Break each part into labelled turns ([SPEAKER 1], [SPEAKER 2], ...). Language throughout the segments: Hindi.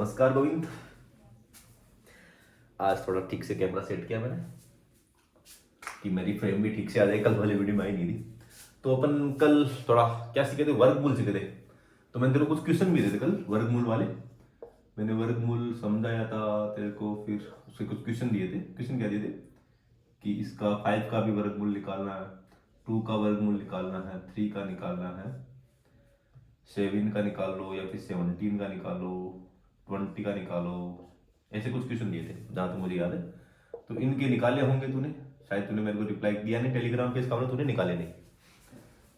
[SPEAKER 1] नमस्कार गोविंद। आज थोड़ा ठीक से कैमरा सेट किया मैंने कि मेरी फ्रेम भी ठीक से आ जाए। कल वाली वीडियो में आई नहीं थी तो अपन कल थोड़ा क्या सीखे थे, वर्गमूल सीखे थे। तो मैंने तेरे को कुछ क्वेश्चन भी दिए थे कल वर्गमूल वाले। मैंने वर्गमूल समझाया था तेरे को, फिर उसके कुछ क्वेश्चन दिए थे। क्वेश्चन क्या दिए थे कि इसका 5 का भी वर्गमूल निकालना है, 2 का वर्गमूल निकालना है, 3 का निकालना है, 7 का निकाल लो या फिर 17 का निकालो, 20 का निकालो। ऐसे कुछ क्वेश्चन दिए थे जहां तक मुझे याद है। तो इनके निकाले होंगे तूने, शायद तूने मेरे को रिप्लाई दिया नहीं टेलीग्राम पे, इसका मतलब तूने निकाले नहीं।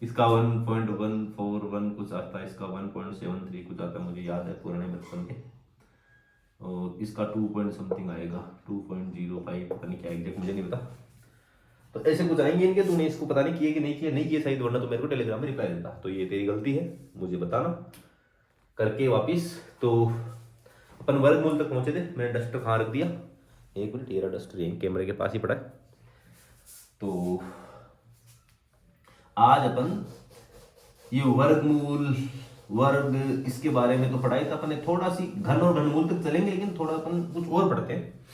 [SPEAKER 1] इसका 1.141 कुछ आता है, इसका 1.73 कुछ आता है, मुझे याद है पुराने बचपन के। और इसका 2 पॉइंट समथिंग आएगा, 2.05 पता नहीं क्या एग्जैक्ट मुझे नहीं पता। तो ऐसे कुछ आएंगे इनके, तूने इसको पता नहीं किए कि नहीं किए, नहीं किए शायद, वरना तो मेरे को टेलीग्राम में रिप्लाई देता। तो ये तेरी गलती है, मुझे बताना करके वापिस। तो अपन वर्गमूल तक पहुंचे थे। मैंने डस्टर कहाँ रख दिया, एक मिनट, ये डस्टर यहीं कैमरे के पास ही पड़ा है। तो आज अपन ये वर्गमूल वर्ग इसके बारे में तो पढ़ाई था अपन ने, थोड़ा सी घन और घनमूल तक चलेंगे, लेकिन थोड़ा अपन कुछ और पढ़ते हैं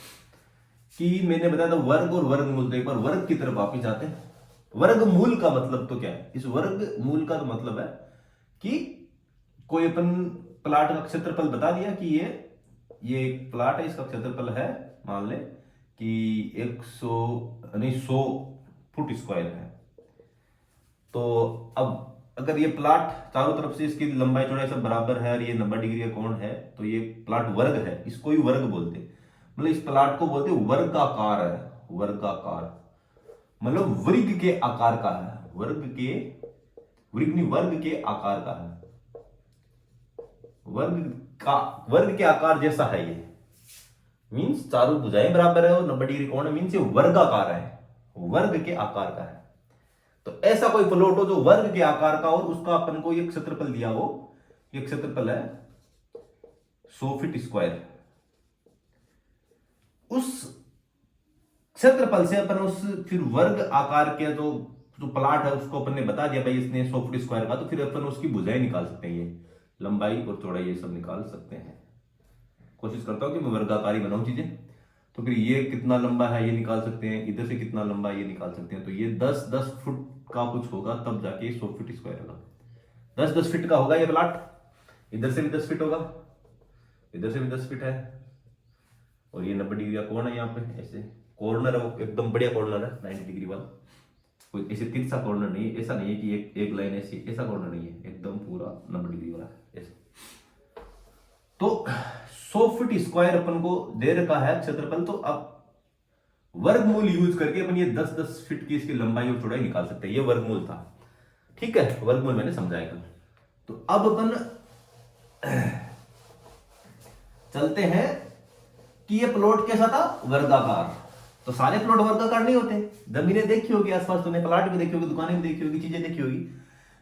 [SPEAKER 1] कि मैंने बताया था वर्ग और वर्गमूल। तो एक बार वर्ग की तरफ वापिस जाते हैं। वर्गमूल का मतलब तो क्या है? इस वर्गमूल का तो मतलब है कि कोई अपन प्लाट का क्षेत्रफल बता दिया कि ये एक प्लाट है, इसका क्षेत्रफल है मान ले कि 100 फुट स्क्वायर है। तो अब अगर ये प्लाट चारों तरफ से इसकी लंबाई चौड़ाई सब बराबर है और ये 90 डिग्री का कोण है, तो ये प्लाट वर्ग है, इसको ही वर्ग बोलते। मतलब इस प्लाट को बोलते वर्गाकार है। वर्गाकार मतलब वर्ग के आकार का है, वर्ग के आकार का है, वर्ग के आकार जैसा है ये। मींस चारों भुजाएं बराबर है और 90 डिग्री कोण है, मींस ये वर्गाकार है, वर्ग के आकार का है। तो ऐसा कोई प्लॉट हो जो वर्ग के आकार का और उसका अपन को ये क्षेत्रफल दिया हो, ये क्षेत्रफल है 100 फीट स्क्वायर। उस क्षेत्रफल से अपन उस फिर वर्ग आकार के जो जो प्लाट है उसको अपन ने बता दिया भाई इसने 100 फुट स्क्वायर का, तो फिर अपन उसकी भुजाएं निकाल सकते हैं, ये लंबाई और चौड़ाई ये सब निकाल सकते हैं। कोशिश करता हूं कि मैं वर्गाकारी बनाऊं चीजें। तो फिर ये कितना लंबा है ये निकाल सकते हैं, इधर से कितना लंबा है ये निकाल सकते हैं। तो ये 10-10 फुट का कुछ होगा, तब जाके 100 फीट स्क्वायर होगा। 10-10 फीट का होगा ये प्लाट। इधर से भी 10 फीट होगा, इधर से भी 10 फीट है, और ये 90 डिग्री का कोण है। यहाँ पे ऐसे कॉर्नर है, वो एकदम बढ़िया कॉर्नर है 90 डिग्री वाला, कोई ऐसे तिरछा कॉर्नर नहीं है। ऐसा नहीं है कि एक लाइन ऐसी, ऐसा कॉर्नर नहीं है, एकदम पूरा 90 डिग्री वाला ऐसे। तो 100 फीट स्क्वायर अपन को दे रखा है क्षेत्रफल। तो अब वर्गमूल यूज करके अपन ये 10-10 फीट की इसकी लंबाई और चौड़ाई निकाल सकते हैं। ये वर्गमूल था, ठीक है, वर्गमूल मैंने समझाया कल। तो अब अपन चलते हैं कि ये प्लॉट कैसा था, वर्गाकार। तो सारे प्लॉट वर्गाकार नहीं होते। जमीनें देखी होगी आसपास तुमने, प्लाट भी देखी होगी, दुकानें भी देखी होगी, चीजें देखी होगी,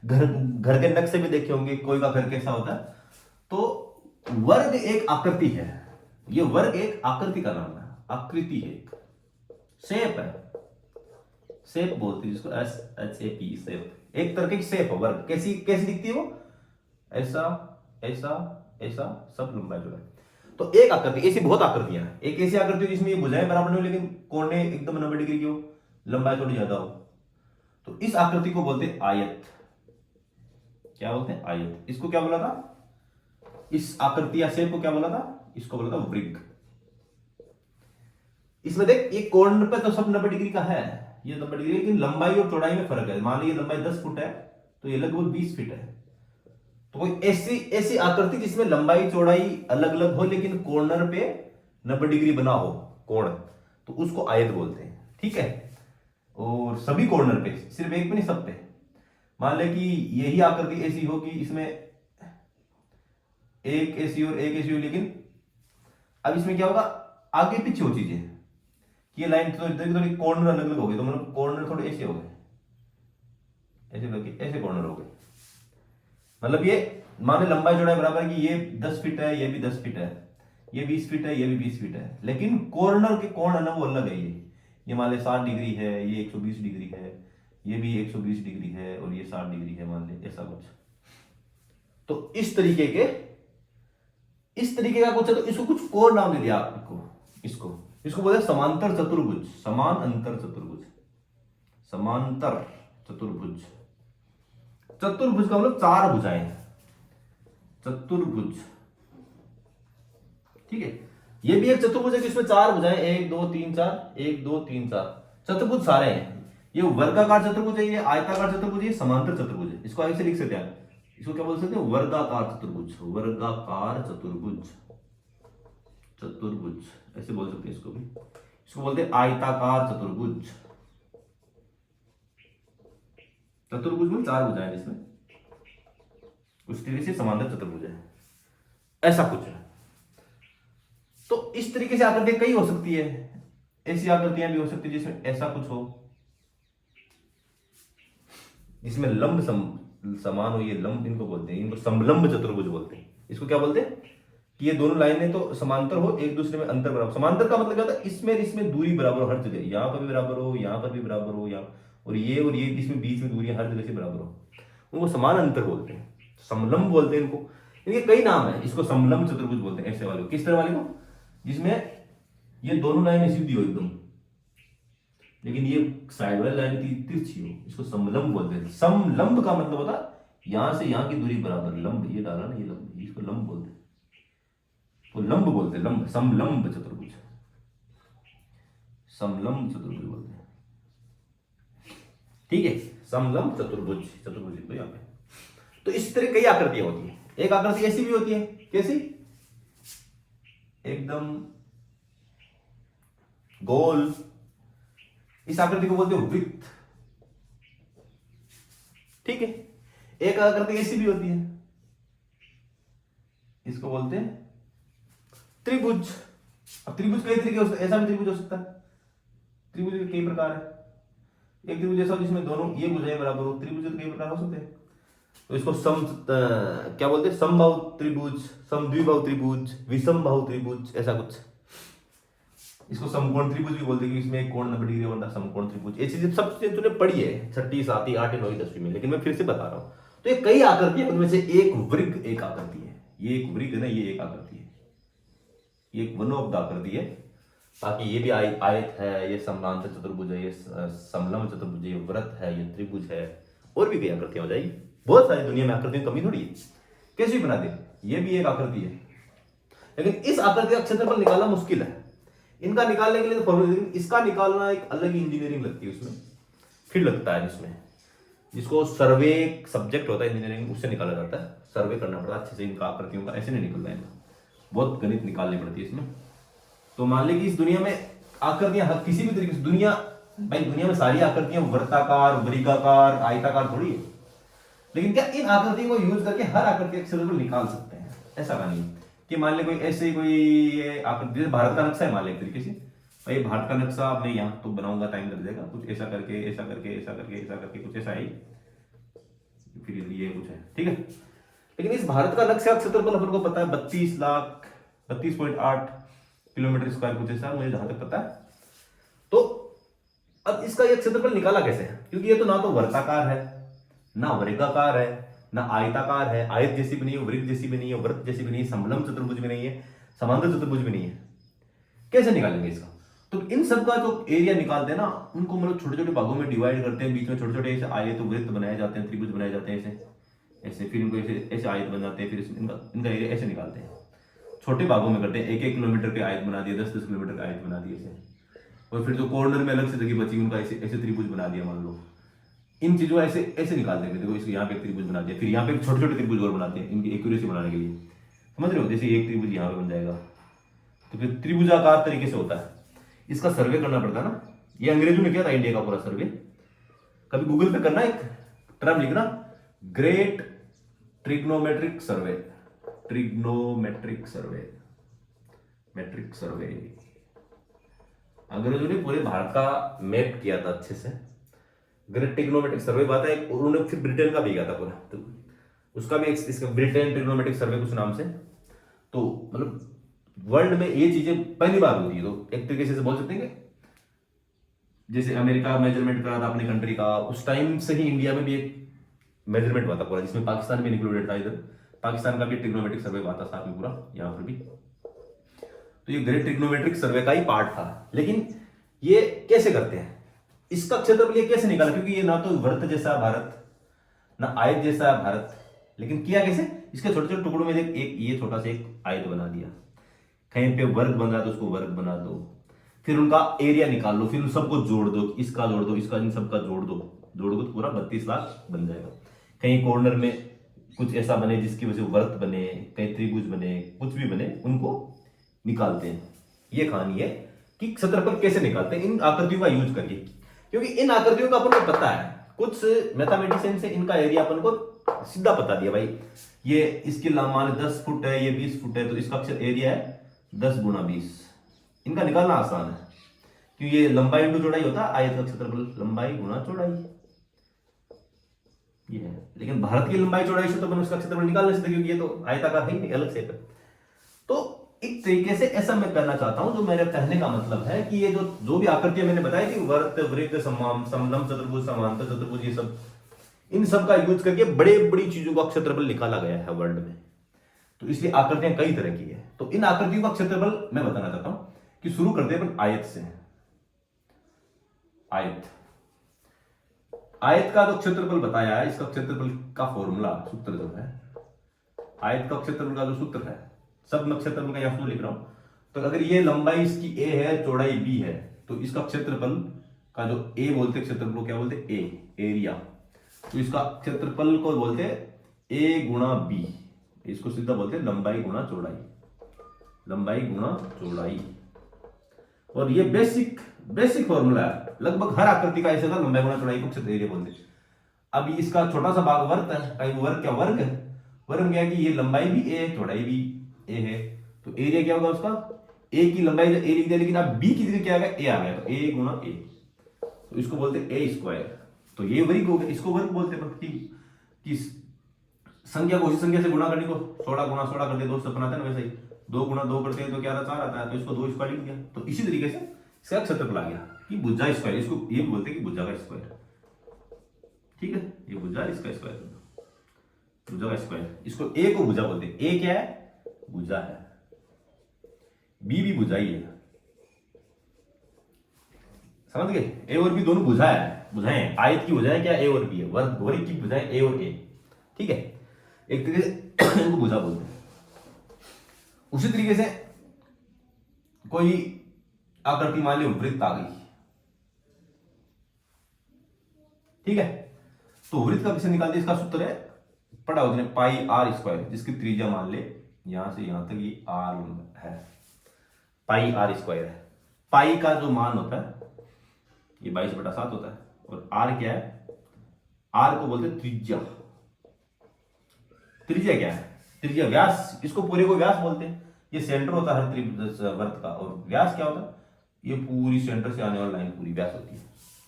[SPEAKER 1] घर के नक्शे भी देखे होंगे, कोई का घर कैसा होता है। तो वर्ग एक आकृति है, ये वर्ग एक आकृति का नाम है, आकृति है, एक शेप है, शेप बोलते हैं जिसको, SHAP, शेप। एक तरह की शेप है वर्ग। कैसी कैसी दिखती है वो, ऐसा ऐसा ऐसा, सब लंबाई चौड़ाई। तो एक आकृति, ऐसी बहुत आकृतियां हैं। एक ऐसी आकृति जिसमें ये भुजाएं बराबर नहीं हो लेकिन कोने एकदम 90 डिग्री की हो, लंबाई थोड़ी ज्यादा हो, तो इस आकृति को बोलते हैं आयत। क्या बोलते हैं, आयत। इसको क्या बोला था, इस आकृति या शेप को क्या बोला था, इसको बोला था वृत्त। इसमें देख ये कॉर्नर पे तो सब 90 डिग्री का है, ये 90 डिग्री, लेकिन लंबाई और चौड़ाई में फर्क है। मान लीजिए लंबाई 10 फुट है तो ये लगभग 20 फीट है। तो कोई ऐसी ऐसी आकृति जिसमें लंबाई चौड़ाई अलग अलग हो लेकिन कॉर्नर पे 90 डिग्री बना हो कोण, तो उसको आयत बोलते हैं, ठीक है। और सभी कॉर्नर पे, सिर्फ एक पे नहीं, सब पे। मान ले कि यही आकृति ऐसी हो कि इसमें एक ऐसी और एक ऐसी हो, लेकिन अब इसमें क्या होगा, आगे पीछे हो चीजें कि ये लाइन थोड़ी कॉर्नर अलग अलग हो गए, तो मतलब कॉर्नर थोड़े ऐसे हो गए, ऐसे करके ऐसे कॉर्नर हो गए। मतलब ये मान लो लंबाई चौड़ाई बराबर है कि ये 10 फीट है, ये भी 10 फीट है, ये 20 फीट है, ये भी 20 फीट है, लेकिन कॉर्नर के कोण है ना वो अलग है। ये मान ले 60 डिग्री है, ये 120 डिग्री है, ये भी 120 डिग्री है, और ये 60 डिग्री है, मान ले ऐसा कुछ। तो इस तरीके के इस तरीके का कुछ है तो इसको कुछ और नाम दे दिया आपको, इसको इसको बोलते हैं समांतर चतुर्भुज, समान अंतर चतुर्भुज, समांतर चतुर्भुज। चतुर्भुज का मतलब चार भुजाएं, चतुर्भुज, ठीक है। ये भी एक चतुर्भुज है जिसमें चार भुजाएं, 1 2 3 4, 1 2 3 4 चतुर्भुज सारे हैं। ये वर्गाकार चतुर्भुज है, ये आयताकार चतुर्भुज है, ये समांतर चतुर्भुज है। इसको ऐसे लिख सकते हैं, इसको क्या बोल सकते हैं, वर्गाकार चतुर्भुज, वर्गाकार चतुर्भुज, चतुर्भुज ऐसे बोल सकते हैं इसको भी। इसको बोलते हैं आयताकार चतुर्भुज। चतुर्भुज में चार भुजाएं जिसमें, उस तरीके से समांतर चतुर्भुज है, ऐसा कुछ है। तो इस तरीके से आकृतियां कई हो सकती है, ऐसी आकृतियां भी हो सकती है जिसमें ऐसा कुछ हो, जिसमें लंब समान हो। ये लंब इनको बोलते हैं, इनको समलंब चतुर्भुज बोलते हैं। इसको क्या बोलते हैं कि ये दोनों लाइनें तो समांतर हो, एक दूसरे में अंतर बराबर। समांतर का मतलब क्या होता है, इसमें इसमें दूरी बराबर हो हर जगह, यहां पर भी बराबर हो, यहां पर भी बराबर हो, यहाँ और ये इसमें बीच में दूरी हर जगह से बराबर हो, उनको समान अंतर बोलते हैं, समलंब बोलते हैं इनको। इनके कई नाम है, इसको समलंब चतुर्भुज बोलते हैं ऐसे वाले को। किस तरह वाले को, जिसमें ये दोनों लाइनें सीधी हो एकदम, लेकिन ये साइड वाली लाइन तिरछी हो, इसको समलंब बोलते हैं। समलंब का मतलब होता है यहां से यहां की दूरी बराबर, लंब ये डाला ना, ये लंब, इसको लंब बोलते हैं, तो लंब बोलते हैं, लंब, समलंब चतुर्भुज, समलंब चतुर्भुज बोलते हैं, ठीक है। समलंब चतुर्भुज, चतुर्भुज को यहाँ पे। तो इस तरह कई आकृतियां होती है। एक आकृति ऐसी भी होती है, कैसी, एकदम गोल, इस आकृति को बोलते हैं वृत्त, ठीक है। एक आकृति ऐसी भी होती है, इसको बोलते हैं त्रिभुज। अब त्रिभुज कई तरीके हो सकते हैं, ऐसा भी त्रिभुज हो सकता है, त्रिभुज के कई प्रकार है। एक त्रिभुज ऐसा हो जिसमें दोनों ये भुजाएं बराबर हो, त्रिभुज तो कई प्रकार हो सकते हैं। तो इसको क्या बोलते हैं, समबाहु त्रिभुज, समद्विबाहु त्रिभुज, विषमबाहु त्रिभुज, ऐसा कुछ। इसको समकोण त्रिभुज भी बोलते हैं कि इसमें एक कोण 90 डिग्री बनता है, समकोण त्रिभुज। ये चीजें सब चीजें तूने पढ़ी है 6वीं 7वीं 8वीं 9वीं 10वीं में, लेकिन मैं फिर से बता रहा हूं। तो ये कई आकृति है, उनमें से एक वृग एक आकृति है। ये एक वृग है ना, ये एक आकृति है, ये एक वन ऑफ द आकृति है। बाकी ये भी आयत है, ये समांतर चतुर्भुज है, ये समलंब चतुर्भुज है, ये वृत्त है, ये त्रिभुज है, और भी कई आकृतियां हो जाएगी। बहुत सारी दुनिया में आकृतियों की कमी थोड़ी है, कैसे भी बना दे। ये भी एक आकृति है, लेकिन इस आकृति का क्षेत्रफल निकालना मुश्किल है। इनका निकालने के लिए तो फॉर्मूला, इसका निकालना एक अलग ही इंजीनियरिंग लगती है, उसमें फिर लगता है, जिसमें जिसको सर्वे सब्जेक्ट होता है इंजीनियरिंग, उससे निकाला जाता है। सर्वे करना पड़ता है अच्छे से इनका, आकृतियों का ऐसे नहीं निकलता है, बहुत गणित निकालनी पड़ती है इसमें। तो मान ली कि इस दुनिया में आकृतियां किसी भी तरीके से, दुनिया भाई दुनिया में सारी आकृतियां वर्ताकार, वर्गाकार, आयताकार थोड़ी है, लेकिन क्या इन आकृतियों को यूज करके हर आकृति का क्षेत्रफल निकाल सकते हैं? ऐसा नहीं कि मान ले कोई ऐसे कोई आकृति, जैसे भारत का नक्शा है मान ले एक तरीके से, भाई भारत का नक्शा मैं यहाँ तो बनाऊंगा, टाइम लग जाएगा, कुछ ऐसा करके ऐसा करके ऐसा करके ऐसा करके कुछ ऐसा है, फिर ये कुछ है, ठीक है। लेकिन इस भारत का नक्शा क्षेत्रफल अपन को पता है 32,32.8 किलोमीटर स्क्वायर, कुछ ऐसा मुझे जहां तक पता है। तो अब इसका ये क्षेत्रफल निकाला कैसे है, क्योंकि ये तो ना तो वर्ताकार है, ना वर्गाकार है, ना आयताकार है, आयत जैसी भी नहीं है, वृत्त जैसी भी नहीं है, वृत्त जैसी भी नहीं है, समलंब चतुर्भुज भी नहीं है, समांतर चतुर्भुज भी नहीं है। कैसे निकालेंगे इसका? तो इन सब का जो एरिया निकालते हैं ना, उनको मतलब छोटे छोटे भागों में डिवाइड करते हैं, बीच में छोटे छोटे ऐसे आयत वृत्त बनाए जाते हैं, त्रिभुज बनाए जाते हैं ऐसे ऐसे, फिर इनको ऐसे ऐसे आयत बन जाते हैं, फिर इनका एरिया ऐसे निकालते हैं, छोटे भागों में करते हैं। 1-1 किलोमीटर के आयत बना दिए, 10-10 किलोमीटर के आयत बना दिए ऐसे, और फिर जो कॉर्नर में अलग से जगह बची उनका ऐसे ऐसे त्रिभुज बना दिया मान लो। इन चीजों ऐसे ऐसे निकालते हैं, देखो इसको यहाँ पे त्रिभुज बना दिया, फिर यहाँ पे छोटे छोटे त्रिभुज और बनाते हैं इनकी एक्यूरेसी बनाने के लिए, समझ रहे हो? जैसे एक त्रिभुज यहाँ पे बन जाएगा, तो फिर त्रिभुजाकार तरीके से होता है। इसका सर्वे करना पड़ता है ना, ये अंग्रेजों ने किया था इंडिया का पूरा सर्वे। कभी गूगल पे करना, एक टर्म लिखना, ग्रेट ट्रिग्नोमेट्रिक सर्वे, ट्रिग्नोमेट्रिक सर्वे, मेट्रिक सर्वे। अंग्रेजों ने पूरे भारत का मैप किया था अच्छे से, ग्रेट ट्रिग्नोमेट्रिक सर्वे बात है। उन्होंने फिर ब्रिटेन का भी किया था पूरा, तो उसका भी इसका ब्रिटेन ट्रिग्नोमेट्रिक सर्वे कुछ नाम से। तो मतलब वर्ल्ड में ये चीजें पहली बार होती है, तो एक तरीके से बोल सकते हैं कि जैसे अमेरिका मेजरमेंट करा था अपनी कंट्री का, उस टाइम से ही इंडिया में भी एक मेजरमेंट हुआ था पूरा, जिसमें पाकिस्तान भी इंक्लूडेड था इधर। पाकिस्तान का भी ट्रिग्नोमेट्रिक सर्वे आता साथ में पूरा, यहाँ पर भी। तो ये ग्रेट ट्रिग्नोमेट्रिक सर्वे का ही पार्ट था। लेकिन ये कैसे करते हैं, इसका क्षेत्रफल ये कैसे निकाला, क्योंकि ये ना तो वृत्त जैसा भारत, ना आयत जैसा भारत, लेकिन किया कैसे, इसके छोटे छोटे टुकड़ों में एक ये छोटा सा एक आयत बना दिया। कहीं पे वर्ग बन रहा है तो उसको वर्ग बना दो, फिर उनका एरिया निकाल लो, फिर उन सबको जोड़ दो, इसका जोड़ दो, इसका, इन सबका जोड़ दो, जोड़ोगे तो पूरा 32 लाख बन जाएगा। कहीं कॉर्नर में कुछ ऐसा बने जिसकी वजह से वर्त बने, कहीं त्रिभुज बने, कुछ भी बने, उनको निकालते हैं। ये कहानी है कि क्षेत्रफल कैसे निकालते हैं इन आकृतियों का यूज करके, क्योंकि इन आकृतियों का अपन को पता है, कुछ मैथमेटिशियन से इनका एरिया अपन को सीधा बता दिया भाई, ये इसकी मान 10 फुट है, ये 20 फुट है, तो इसका एरिया है 10 गुना 20। इनका निकालना आसान है, क्योंकि ये लंबाई इंटू चौड़ाई होता है, आयत का क्षेत्रफल लंबाई गुना चौड़ाई ये है। लेकिन भारत की लंबाई चौड़ाई से तो अपन उसका क्षेत्रफल निकाल नहीं सकते, क्योंकि ये तो आयताकार है ही अलग से। तो एक तरीके से ऐसा मैं करना चाहता हूं, जो मेरे कहने का मतलब है कि ये जो भी आकृतियां मैंने बताई थी, वर्त, वृत्त, समलंब चतुर्भुज, समांतर चतुर्भुज, ये सब, इन सब का यूज करके बड़े बड़ी चीजों का क्षेत्रफल निकाला गया है वर्ल्ड में। तो इसलिए आकृतियां कई तरह की है। तो इन आकृतियों का क्षेत्रफल मैं बताना चाहता हूं कि शुरू करते हैं अपन आयत से। आयत का जो क्षेत्रफल बताया है, इसका क्षेत्रफल का फॉर्मूला, सूत्र जो है, आयत का क्षेत्रफल का जो सूत्र है, सब मैं क्षेत्रफल का यहां लिख रहा हूं। तो अगर ये लंबाई इसकी a है, चौड़ाई b है, तो इसका क्षेत्रफल का जो a बोलते क्षेत्रफल को क्या बोलते, a एरिया, तो इसका क्षेत्रफल को बोलते a गुणा b, इसको सीधा बोलते लंबाई गुणा चौड़ाई, लंबाई गुणा चौड़ाई। और ये बेसिक फॉर्मूला है, लगभग हर आकृति का ऐसा था, लंबाई गुणा चौड़ाई को क्षेत्र एरिया बोलते। अब इसका छोटा सा भाग वर्ग है, कहीं वर्ग क्या, वर्ग क्या है कि ये लंबाई भी a है, चौड़ाई भी a है, तो एरिया क्या होगा उसका, a की लंबाई a लिख दिया, लेकिन अब b की जगह क्या आ गया, a आ गया, तो a गुणा a, तो इसको बोलते a स्क्वायर। तो ये वर्ग हो गया, इसको वर्ग बोलते हैं। कि संख्या को उसी संख्या से गुणा करने को 16 गुणा 16 कर दे, 2 सपन आता है ना, वैसे ही 2 गुणा 2 करते हैं तो क्या आता है, 4 आता है, तो इसको 2 स्क्वायर लिख दिया। तो इसी तरीके से इसका क्षेत्रफल आ गया कि भुजा स्क्वायर, इसको ये भी बोलते हैं कि भुजा का स्क्वायर, ठीक है, ये भुजा, इसका स्क्वायर, भुजा का स्क्वायर। इसको ए को भुजा बोलते हैं, ए क्या है, भुजा है, बी भी भुजा ही है, समझ गए, ए और बी दोनों भुजाएं, आयत की भुजाएं क्या, ए और बी है, वर्ग की भुजाएं ए और ए, ठीक है, एक तरीके से इनको भुजा बोलते हैं। उसी तरीके से कोई आकृति मान लो वृत्त आ गई, ठीक है, तो वृत्त का कैसे निकालते, इसका सूत्र है, पढ़ा होता है, पाई आर स्क्वायर, जिसकी त्रिज्या मान ले यहां से यहां तक ये आर है, पाई आर स्क्वायर है। पाई का जो मान होता है ये 22/7 होता है, और आर क्या है, आर को बोलते हैं त्रिज्या। त्रिज्या क्या है, त्रिज्या व्यास, इसको पूरे को व्यास बोलते हैं। ये सेंटर होता है हर त्रिभुज वर्त का, और व्यास क्या होता है, ये पूरी सेंटर से आने वाली लाइन पूरी व्यास होती है,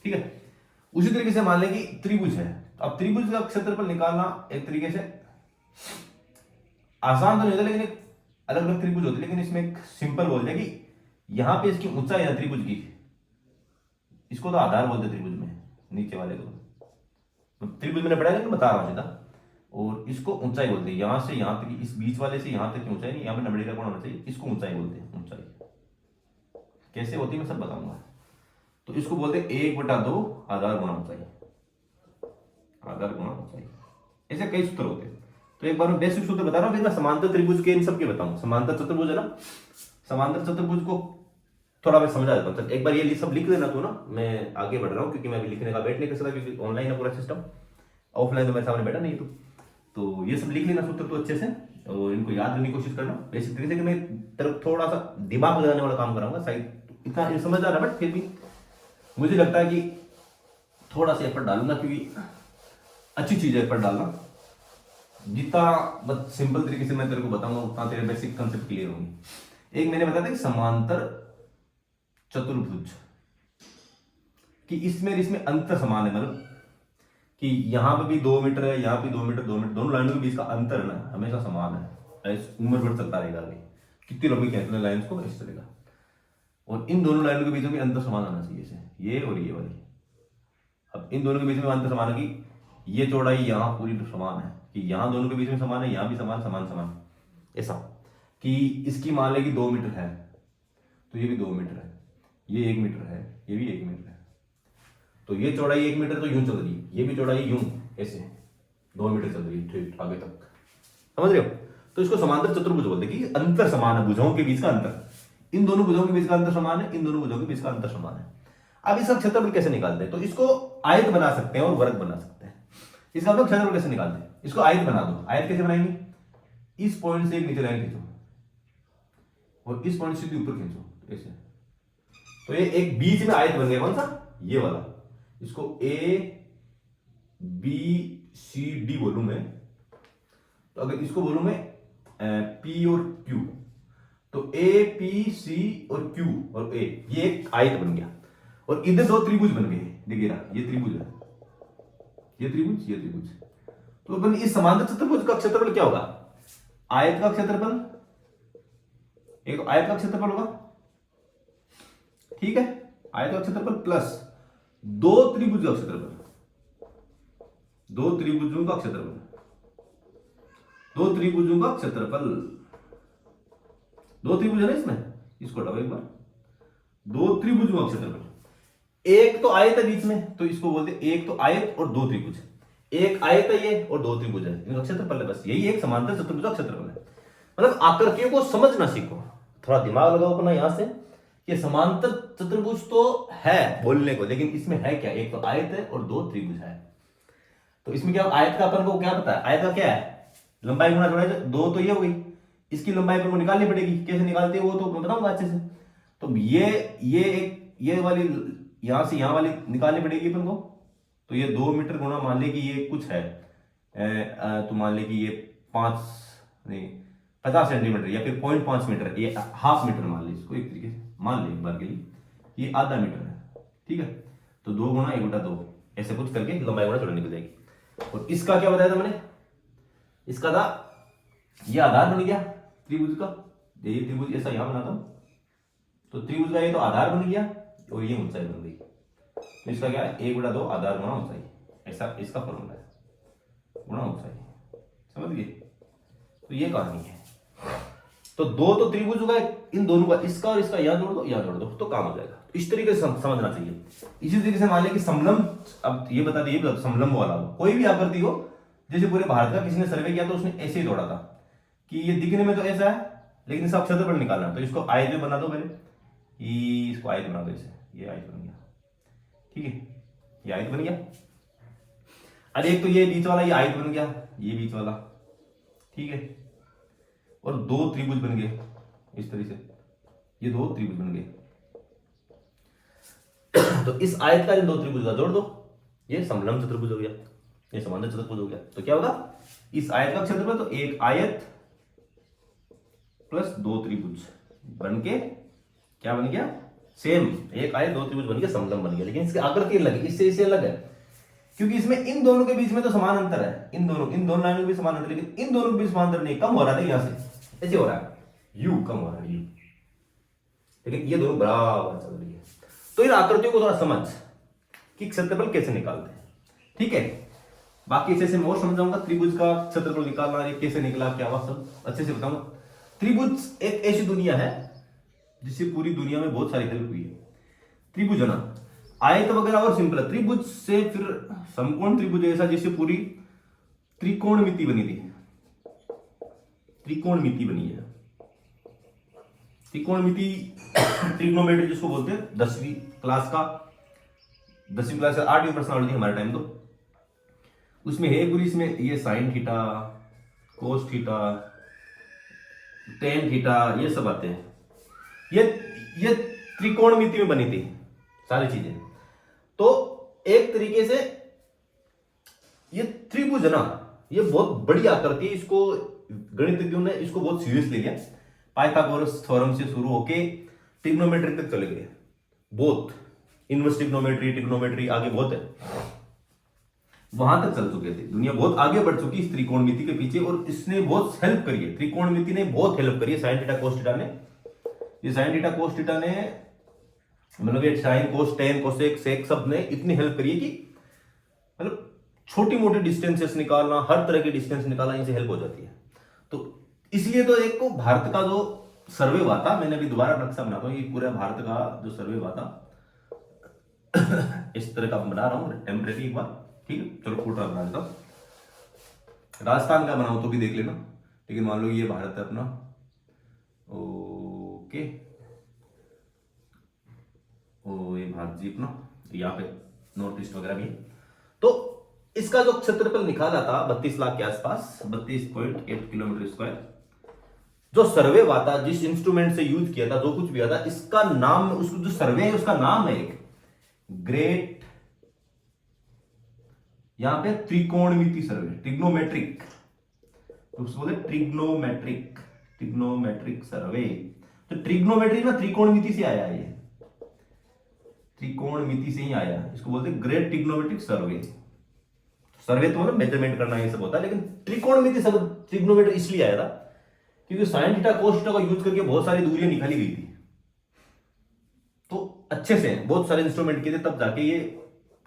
[SPEAKER 1] ठीक है। उसी तरीके से मान लें कि त्रिभुज है, तो अब त्रिभुज का क्षेत्रफल निकालना एक तरीके से आसान तो नहीं होता, लेकिन अलग अलग त्रिभुज होते, लेकिन इसमें एक सिंपल बोल दिया कि यहां पे इसकी ऊंचाई है त्रिभुज की, इसको तो आधार बोलते हैं त्रिभुज में, नीचे वाले को त्रिभुज मैंने पढ़ा, लेकिन बता रहा हूं सीधा, और इसको ऊंचाई बोलते हैं, यहां से यहां तक, इस बीच वाले से यहां तक की ऊंचाई नहीं, यहां पे नबड़ी का कोण होना चाहिए, इसको ऊंचाई बोलते हैं। ऊंचाई कैसे होती है मैं सब बताऊंगा। तो इसको बोलते हैं 1/2 आधार गुणा ऊंचाई, आधार गुणा ऊंचाई, ऐसे कई सूत्र होते हैं। तो एक बार मैं बेसिक सूत्र बता रहा हूं, फिर मैं समांतर त्रिभुज के इन सब के बताऊं। समांतर चतुर्भुज है ना, समांतर चतुर्भुज को थोड़ा मैं समझा देता हूं, एक बार ये सब लिख लेना, तो ना मैं आगे बढ़ रहा हूं, क्योंकि मैं अभी लिखने का बैठ नहीं कर सकता, क्योंकि ऑनलाइन है पूरा सिस्टम, ऑफलाइन तो मेरे सामने बैठा नहीं। तो ये सब लिख लेना सूत्र तो अच्छे से, और इनको याद करने की कोशिश करना बेसिक तरीके से, कि मैं तरफ थोड़ा सा दिमाग लगाने वाला काम कराऊंगा, शायद इतना समझ आ रहा है, बट फिर भी मुझे लगता है कि थोड़ा सा एफर्ट डालूंगा, क्योंकि अच्छी चीज है एफर्ट डालना। जितना बस सिंपल तरीके से मैं तेरे को बताऊंगा, उतना तेरे बेसिक कंसेप्ट क्लियर होंगे। एक मैंने बताया था कि समांतर चतुर्भुज कि इसमें अंतर समान है, मतलब कि यहां पे भी 2 मीटर है, यहाँ पे 2 मीटर, 2 मीटर, दोनों लाइनों के बीच का अंतर ना हमेशा समान है, उम्र भर चलता रहेगा, आगे कितनी लंबी खींचने लाइन को इस चलेगा, और इन दोनों लाइनों के बीच में अंतर समान आना चाहिए, ये और ये वाली। अब इन दोनों के बीच में अंतर समान है कि ये चौड़ाई यहाँ पूरी समान है, कि यहाँ दोनों के बीच में समान है, यहाँ भी समान समान समान, ऐसा कि इसकी मान लेगी 2 मीटर है तो ये भी 2 मीटर है, ये 1 मीटर है, ये भी 1 मीटर है, तो ये चौड़ाई 1 मीटर तो यूं चल रही है, ये भी चौड़ाई यूं ऐसे 2 मीटर चल रही है ठीक आगे तक, समझ रहे हो। तो इसको समांतर चतुर्भुज बोलते हैं कि अंतर समान है, भुजाओं के बीच का अंतर, इन दोनों भुजाओं के बीच का अंतर समान है, इन दोनों भुजाओं के बीच का अंतर समान है। अब इसका क्षेत्रफल कैसे निकालते हैं, तो इसको आयत बना सकते हैं और वर्ग बना सकते हैं। इसका मतलब क्षेत्रफल कैसे निकालते हैं, इसको आयत बना दो। आयत कैसे बनाएंगे, इस पॉइंट से एक नीचे लाइन खींचो और इस पॉइंट से भी ऊपर खींचो ऐसे, तो ये एक बीच में आयत बन गया, कौन सा, ये वाला। इसको ए बी सी डी बोलूं मैं, तो अगर इसको बोलूं मैं पी और क्यू, तो ए पी सी और क्यू और ए, ये एक आयत बन गया। और इधर 2 त्रिभुज बन गए, देखिए ना, ये त्रिभुज है, ये त्रिभुज, ये त्रिभुज। तो अपन इस समांतर चतुर्भुज का क्षेत्रफल क्या होगा, आयत का क्षेत्रफल, एक आयत का क्षेत्रफल होगा, ठीक है, आयत का क्षेत्रफल प्लस 2 त्रिभुज का क्षेत्रफल, 2 त्रिभुजों का क्षेत्रफल, 2 त्रिभुजों का क्षेत्रफल, 2 त्रिभुज है ना इसमें, इसको हटाओ एक बार, 2 त्रिभुजों का क्षेत्रफल। एक तो आयत है बीच में, तो इसको बोलते हैं एक तो आयत और 2 त्रिभुज, एक आयत है ये और 2 त्रिभुज है, इनका क्षेत्रफल है, बस यही एक समांतर चतुर्भुज का क्षेत्रफल है। मतलब आकृतियों को समझना सीखो, थोड़ा दिमाग लगाओ अपना यहां से, कि समांतर चतुर्भुज तो है बोलने को, लेकिन इसमें है क्या, एक तो आयत है और 2 त्रिभुज है। तो इसमें क्या, आयत का अपन को क्या पता है, आयत का क्या है, लंबाई गुणा चौड़ाई, 2 तो ये हो गई, इसकी लंबाई अपन को निकालनी पड़ेगी, कैसे निकालते हैं वो तो मैं बताऊंगा अच्छे से। तो ये वाली यहां से यहां वाली निकालनी पड़ेगी अपन को, तो ये 2 मीटर गुणा, मान ले कि ये कुछ है, तो मान ले कि ये 50 सेंटीमीटर या फिर 0.5 मीटर, ये हाफ मीटर मान ली इसको, एक तरीके से मान ले एक बार के लिए, ये आधा मीटर है, ठीक है। तो 2 गुणा 1/2 ऐसे कुछ करके लंबाई गुणा चौड़ाई निकल जाएगी। और इसका क्या बताया था मैंने, इसका था ये आधार बन गया त्रिभुज का, ये त्रिभुज ऐसा यहां बनाता हूं, तो त्रिभुज का ये तो आधार बन गया और ये ऊंचाई बन गई, तो इसका क्या है, 1/2 आधार गुणा ऊंचाई, ऐसा इसका फॉर्मूला है, गुणा ऊंचाई, समझ गए। तो ये कहानी है। तो 2 तो त्रिभुज होगा, इन दोनों का, इसका और इसका यहां जोड़ दो, यहां जोड़ दो, तो काम हो जाएगा। इस तरीके से समझना चाहिए। इसी तरीके से मान लिया कि समलंब, अब ये बता दिए समलंब वाला हो, कोई भी आकृति हो, जैसे पूरे भारत का किसी ने सर्वे किया तो उसने ऐसे ही जोड़ा था कि ये दिखने में तो ऐसा है, लेकिन इसका क्षेत्रफल निकालना, तो इसको आयत में बना दो पहले, इसको आयत बना दो, इसे, ये आयत बन गया, ठीक है, ये आयत बन गया। अरे एक तो ये बीच वाला, ये आयत बन गया, ये बीच वाला, ठीक है, और 2 त्रिभुज बन गए इस तरह से, ये 2 त्रिभुज बन गए। तो इस आयत का 2 त्रिभुज का जोड़ दो, ये समलंब चतुर्भुज हो गया, ये समांतर चतुर्भुज हो गया। तो क्या होगा, इस आयत का क्षेत्रफल, तो एक आयत प्लस 2 त्रिभुज बन के क्या बन गया, सेम, एक आयत 2 त्रिभुज बन गया, समलंब बन गया। लेकिन इसकी आकृति अलग है, इससे इसे अलग है, क्योंकि इसमें इन दोनों के बीच में तो समान अंतर है, इन दोनों लाइनों के बीच समान अंतर, लेकिन इन दोनों के बीच समान अंतर नहीं, कम हो रहा है यहां से, ऐसे हो रहा है, यू कम हो रहा है, यू, लेकिन ये दोनों बराबर चल रही है। तो इन आकृतियों को थोड़ा समझ कि क्षेत्रफल कैसे निकालते हैं, ठीक है। बाकी अच्छे से मैं और समझाऊंगा, त्रिभुज का क्षेत्रफल निकालना, ये कैसे निकला, क्या हुआ, सब अच्छे से बताऊंगा। त्रिभुज एक ऐसी दुनिया है जिससे पूरी दुनिया में बहुत सारी हेल्प हुई है। त्रिभुज है ना, आयत वगैरह और सिंपल है, त्रिभुज से फिर समकोण त्रिभुज ऐसा जिससे पूरी त्रिकोणमिति बनी थी, त्रिकोणमिति बनी है, त्रिकोणमिति ट्रिग्नोमेट्री जिसको बोलते हैं, 10वीं क्लास का 8वीं प्रश्न थी हमारे टाइम, तो उसमें है पूरी, इसमें ये sine theta, cos theta, tan theta, ये सब आते हैं, ये त्रिकोणमिति में बनी थी सारी चीजें। तो एक तरीके से ये त्रिभुज है ना, ये बहुत बड़ी आकृति है, इसको गणितज्ञों ने इसको बहुत सीरियस ले लिया, पाइथागोरस थ्योरम से शुरू होके ट्रिग्नोमेट्री तक चले गए, बहुत इनवर्स ट्रिग्नोमेट्री आगे बहुत है, वहां तक चल चुके थे, दुनिया बहुत आगे बढ़ चुकी इस त्रिकोणमिति के पीछे, और इसने बहुत हेल्प करी है, त्रिकोणमिति ने बहुत हेल्प करी है, साइन थीटा कोस थीटा ने, ये साइन थीटा कोस थीटा ने, मतलब ये sine cos tan cosec sec सब ने इतनी हेल्प करी है कि मतलब छोटी मोटी डिस्टेंसेस निकालना, हर तरह की डिस्टेंस निकालना इनसे हेल्प हो जाती है। तो इसलिए तो एक को भारत का जो सर्वे हुआ था, मैंने अभी दोबारा नक्शा बनाता हूँ, ये पूरा भारत का जो सर्वे हुआ था इस तरह का बना रहा हूँ टेम्परेरी एक बार, ठीक है। चलो फुट बना देता हूँ, राजस्थान का बनाऊं तो भी देख लेना, लेकिन मान लो ये भारत है अपना, ओके। ओ ये भारत जी अपना, यहाँ पे नॉर्थ ईस्ट वगैरह भी है। तो इसका जो क्षेत्रफल निकाला था 32 लाख के आसपास, 32.8 किलोमीटर स्क्वायर, जो सर्वे हुआ था, जिस इंस्ट्रूमेंट से यूज किया था, जो कुछ भी था, इसका नाम, उसको जो सर्वे है उसका नाम है एक ग्रेट, यहां पे त्रिकोणमिति सर्वे, ट्रिग्नोमेट्रिक, तो उसको बोलते ट्रिग्नोमेट्रिक, ट्रिग्नोमेट्रिक सर्वे। तो ट्रिग्नोमेट्रिक ना त्रिकोणमिति से आया, ये त्रिकोणमिति से ही आया, इसको बोलते ग्रेट ट्रिग्नोमेट्रिक सर्वे। सर्वे तो मतलब मेजरमेंट करना ये सब होता है, लेकिन त्रिकोणमिति सब ट्रिग्नोमेट्री इसलिए आया था क्योंकि साइन थीटा कोस थीटा का यूज करके बहुत सारी दूरियां निकाली गई थी, तो अच्छे से बहुत सारे इंस्ट्रूमेंट किए थे, तब जाके ये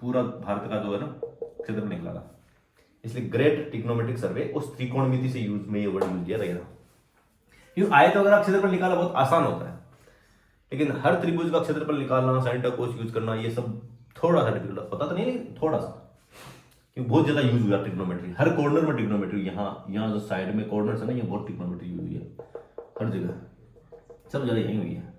[SPEAKER 1] पूरा भारत का जो है ना क्षेत्र निकला था। इसलिए ग्रेट ट्रिग्नोमेट्रिक सर्वे उस त्रिकोणमिति से यूज में ये वर्ड यूज किया गया था। क्योंकि आयत वगैरह क्षेत्रफल निकालना बहुत आसान होता है, लेकिन हर त्रिभुज का क्षेत्रफल निकालना, साइन थीटा कोस यूज करना, ये सब थोड़ा सा डिफिकल्ट होता तो नहीं, लेकिन थोड़ा सा, क्योंकि बहुत ज्यादा यूज हुआ ट्रिग्नोमेट्री, हर कॉर्नर में ट्रिग्नोमेट्री, यहाँ जो साइड में कॉर्नर है ना, ये बहुत ट्रिग्नोमेट्री यूज हुई है, हर जगह सब जगह यही हुई है।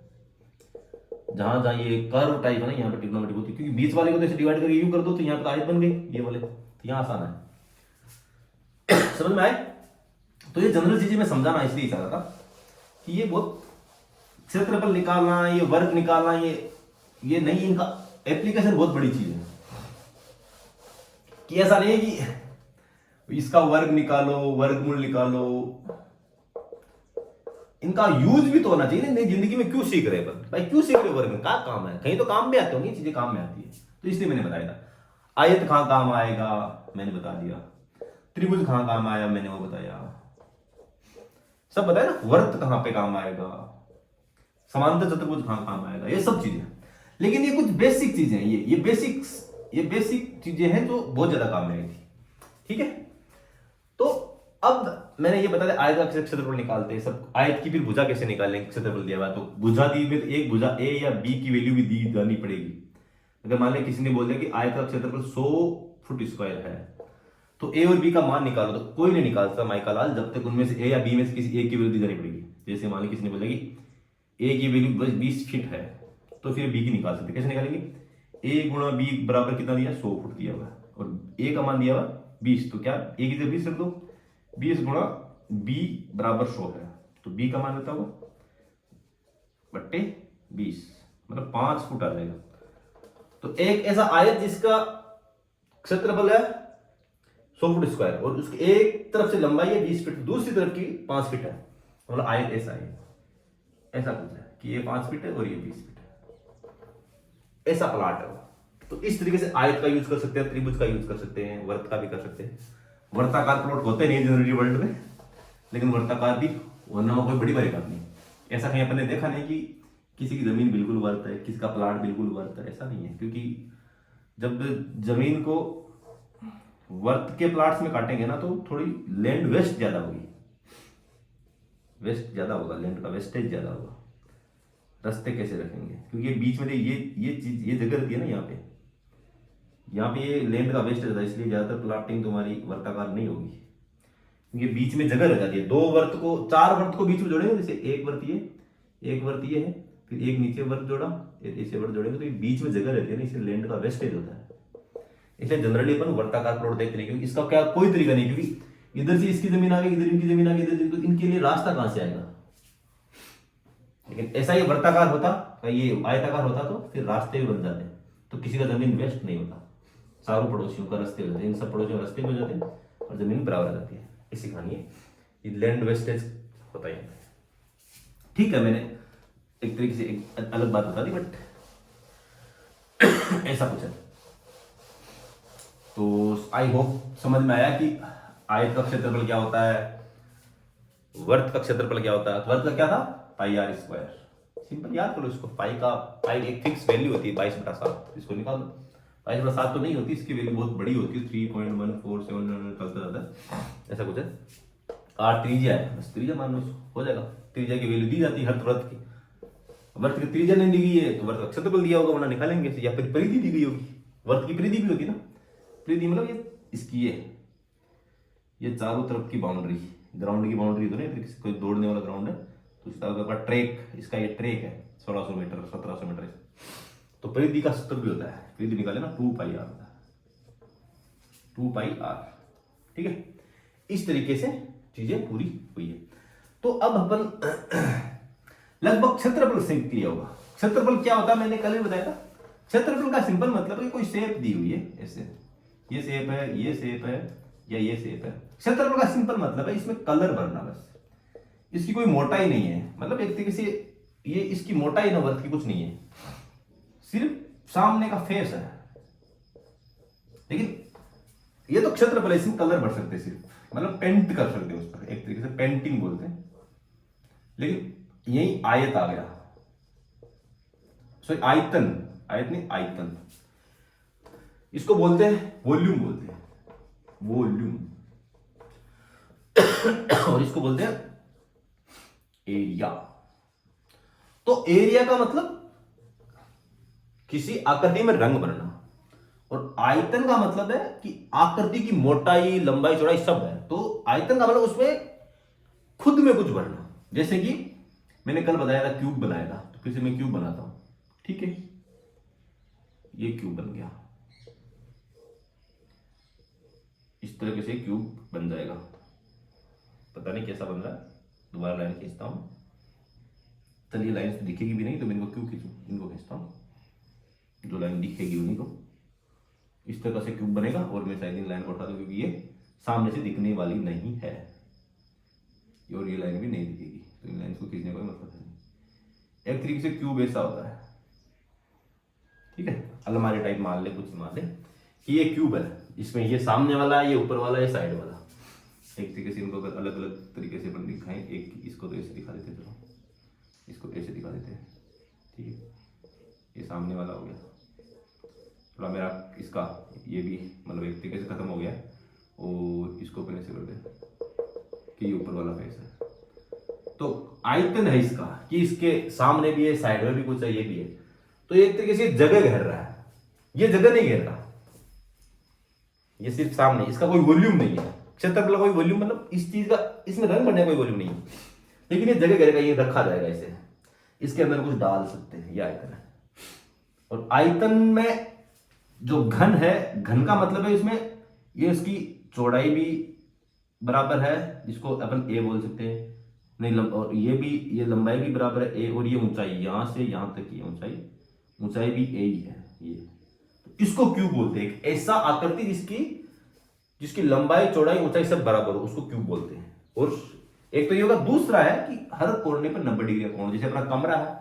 [SPEAKER 1] जहां जहां ये कर्व टाइप है ना, यहाँ पे ट्रिग्नोमेट्री होती है, क्योंकि बीच वाले को तो ऐसे डिवाइड करके यूं कर दो तो यहाँ पे आयत बन गई, ये वाले, तो यहाँ आसान है। समझ में आए? तो ये जनरल चीजें मैं समझाना इसलिए चाह रहा था कि ये बहुत क्षेत्रफल निकालना, ये वर्ग निकालना, ये नहीं, इनका एप्लीकेशन बहुत बड़ी चीज है, कि ऐसा नहीं है कि इसका वर्ग निकालो, वर्गमूल निकालो, इनका यूज भी तो होना चाहिए। नहीं जिंदगी में क्यों सीख रहे हैं भाई, क्यों सीख रहे हो वर्ग में, क्या काम है, कहीं तो काम भी आते होंगे, चीजें काम में आती है, तो इसलिए मैंने बताया था। आयत कहां काम आएगा मैंने बता दिया, त्रिभुज कहां काम आया मैंने वो बताया, सब बताया ना, वर्त कहां पे काम आएगा, समांतर चतुर्भुज कहां काम आएगा, ये सब चीजें। लेकिन ये कुछ बेसिक चीजें हैं, ये बेसिक चीजें हैं जो बहुत ज्यादा काम में आई थी, ठीक है। तो अब मैंने ये बता दिया आयत का क्षेत्रफल निकालते हैं सब, आयत की फिर भुजा कैसे निकालेंगे, क्षेत्रफल दिया हुआ तो भुजा दी में एक भुजा ए या बी की वैल्यू भी दी जानी पड़ेगी। अगर मान लिया किसी ने बोल दिया कि आयत का क्षेत्रफल 100 फुट स्क्वायर है, तो ए और बी का मान निकालो, तो कोई नहीं निकाल सकता माइका लाल, जब तक उनमें से ए या बी में से किसी एक की वैल्यू दी जानी पड़ेगी। जैसे मान लिया किसी ने बोला कि ए की वैल्यू 20 फीट है, तो फिर बी की निकाल सकते, कैसे निकालेंगे, ए गुणा बी बराबर कितना दिया, 100 फुट दिया हुआ, और ए का मान दिया हुआ 20, तो क्या ए की जगह 20 रख दो, 20 गुणा बी बराबर 100 है, तो बी का मान होता होगा बट्टे 20, मतलब 5 फुट आ जाएगा। तो एक ऐसा आयत जिसका क्षेत्रफल है 100 फुट स्क्वायर, और उसकी एक तरफ से लंबाई है 20 फीट, दूसरी तरफ की 5 फीट है, मतलब आयत ऐसा है, ऐसा कुछ है कि ये 5 फीट है और ये 20 फीट है, ऐसा प्लाट है। तो इस तरीके से आयत का यूज कर सकते हैं, त्रिभुज का यूज कर सकते हैं, वर्त का भी कर सकते हैं। वर्ताकार प्लॉट होते नहीं जनरली वर्ल्ड में, लेकिन वर्ताकार भी होना कोई बड़ी बड़ी बात नहीं। ऐसा कहीं अपन ने देखा नहीं कि किसी की जमीन बिल्कुल वर्त है, किसी का प्लाट बिल्कुल वर्त है, ऐसा नहीं है। क्योंकि जब जमीन को वर्त के प्लाट्स में काटेंगे ना, तो थोड़ी लैंड वेस्ट ज्यादा होगी, वेस्ट ज्यादा होगा, लैंड का वेस्टेज ज्यादा होगा। रास्ते कैसे रखेंगे, क्योंकि ये बीच में ये चीज, ये जगह रहती है ना, यहाँ पे ये लैंड का वेस्ट रहता है, इसलिए ज्यादातर प्लाटिंग तुम्हारी वर्ताकार नहीं होगी, क्योंकि बीच में जगह रह जाती है। 4 वर्त को बीच में जोड़ेंगे, जैसे एक वर्त ये है, फिर एक नीचे वर्त जोड़ा, ऐसे वर्त जोड़ेंगे, तो ये बीच में जगह रहती है ना, इसलिए लैंड का वेस्टेज होता है। इसलिए जनरली अपन वर्ताकार प्लॉट देखते नहीं, क्योंकि इसका क्या कोई तरीका नहीं, क्योंकि इधर से इसकी जमीन आ गई, इधर इनकी जमीन आ गई, इधर, तो इनके लिए रास्ता कहां से आएगा। लेकिन ऐसा ये वर्ताकार होता, ये आयताकार होता, तो फिर रास्ते भी बन जाते, तो किसी का जमीन वेस्ट नहीं होता, चारों पड़ोसियों का रास्ते हो जाते हैं, इन सब पड़ोसियों का रास्ते हो जाते हैं और जमीन बराबर आ जाती है। इसी कहानी है, ये लैंड वेस्टेज होता है। ठीक है, मैंने एक तरीके से एक अलग बात बता दी, बट ऐसा कुछ है। तो आई होप समझ में आया कि आयत का क्षेत्रफल क्या होता है, वर्त का क्षेत्रफल क्या होता है। वर्त का क्या था, पाई आर स्क्वायर, सिंपल याद करो इसको। पाई एक फिक्स वैल्यू होती है 22/7, इसको निकाल दो, 5/7 तो नहीं होती, इसकी वैल्यू बहुत बड़ी होती है, 3.147 चलता जाता है, ऐसा कुछ है। 8 त्रिज्या है, बस त्रिज्या मान लो, हो जाएगा। त्रिज्या की वैल्यू दी जाती है हर व्रत की। व्रत की त्रिज्या नहीं दी गई है तो व्रत का क्षेत्रफल दिया होगा, वरना निकालेंगे, या फिर परिधि दी गई होगी। व्रत की परिधि भी होती है ना, परिधि मतलब ये इसकी ये चारों तरफ की बाउंड्री, ग्राउंड की बाउंड्री तो नहीं, कोई दौड़ने वाला ग्राउंड है तो इस तरह का ट्रैक, इसका ये ट्रैक है 1600 मीटर 1700 मीटर, तो परिधि का सूत्र भी होता है, परिधि निकाले ना 2πr होता है, 2πr। ठीक है, इस तरीके से चीजें पूरी हुई है। तो अब अपन लगभग क्षेत्रफल सीख लिया होगा। क्षेत्रफल क्या होता है मैंने कल भी बताया था। क्षेत्रफल का सिंपल मतलब है कोई शेप दी हुई है, ऐसे ये शेप है, ये शेप है, या ये शेप है। क्षेत्रफल का सिंपल मतलब है इसमें कलर भरना, बस। इसकी कोई मोटाई नहीं है, मतलब एक तरीके से ये इसकी मोटाई ना वर्थ की कुछ नहीं है, सिर्फ सामने का फेस है। लेकिन ये तो क्षेत्रफल है, इसमें कलर भर सकते हैं सिर्फ, मतलब पेंट कर सकते हैं उस पर, एक तरीके से पेंटिंग बोलते हैं। लेकिन यही आयत आ गया, सॉरी आयतन, आयत नहीं आयतन, इसको बोलते हैं वॉल्यूम, बोलते हैं वॉल्यूम, और इसको बोलते हैं एरिया। तो एरिया का मतलब किसी आकृति में रंग भरना, और आयतन का मतलब है कि आकृति की मोटाई लंबाई चौड़ाई सब है। तो आयतन का मतलब उसमें खुद में कुछ भरना। जैसे कि मैंने कल बताया था क्यूब बनाया था, तो फिर से मैं क्यूब बनाता हूं, ठीक है, ये क्यूब बन गया, इस तरीके से क्यूब बन जाएगा। पता नहीं कैसा बन रहा है, दोबारा लाइन खींचता हूं, चलिए लाइन तो दिखेगी भी नहीं तो मैं इनको क्यों खींचूं, इनको खींचता हूं, जो लाइन दिखेगी उन्हीं को। इस तरह से क्यूब बनेगा, और मैं शायद इन लाइन को उठा दूं क्योंकि ये सामने से दिखने वाली नहीं है, और ये लाइन भी नहीं दिखेगी, तो इन लाइन को खींचने का मतलब नहीं। एक तरीके से क्यूब ऐसा होता है, ठीक है, अलमारी टाइप मान ले, कुछ मान ले कि ये क्यूब है, इसमें ये सामने वाला है, ये ऊपर वाला, ये साइड वाला। एक तरीके से इनको अगर अलग अलग तरीके से अपन दिखाएं, एक इसको तो ऐसे दिखा देते हैं, चलो इसको ऐसे दिखा देते हैं, ठीक है, ये सामने वाला हो गया, थोड़ा मेरा इसका ये भी मतलब एक तरीके से खत्म हो गया, और इसको अपन ऐसे कर दे कि ये ऊपर वाला फेस है। तो आयतन है इसका कि इसके सामने भी है, साइड में भी कुछ है, ये भी है, तो एक तरीके से जगह घेर रहा है, ये जगह नहीं घेर रहा, ये सिर्फ सामने, इसका कोई वॉल्यूम नहीं है। क्षेत्रफल का कोई वॉल्यूम मतलब इस चीज का, इसमें रंग भरने का कोई वॉल्यूम नहीं है, लेकिन ये जगह घेरेगा, ये रखा जाएगा इसे, इसके अंदर कुछ डाल सकते हैं, ये आयतन है। और आयतन में जो घन है, घन का मतलब है इसमें ये इसकी चौड़ाई भी बराबर है, जिसको अपन ए बोल सकते हैं, नहीं और ये भी, ये लंबाई भी बराबर है ए, और ये ऊंचाई यहां से यहां तक की ऊंचाई, ऊंचाई भी ए ही है, ये इसको क्यूब बोलते हैं। ऐसा आकृति जिसकी लंबाई चौड़ाई ऊंचाई सब बराबर हो, उसको क्यूब बोलते हैं। और एक तो ये होगा, दूसरा है कि हर कोने पर 90 डिग्री का कोण, जैसे अपना कमरा है,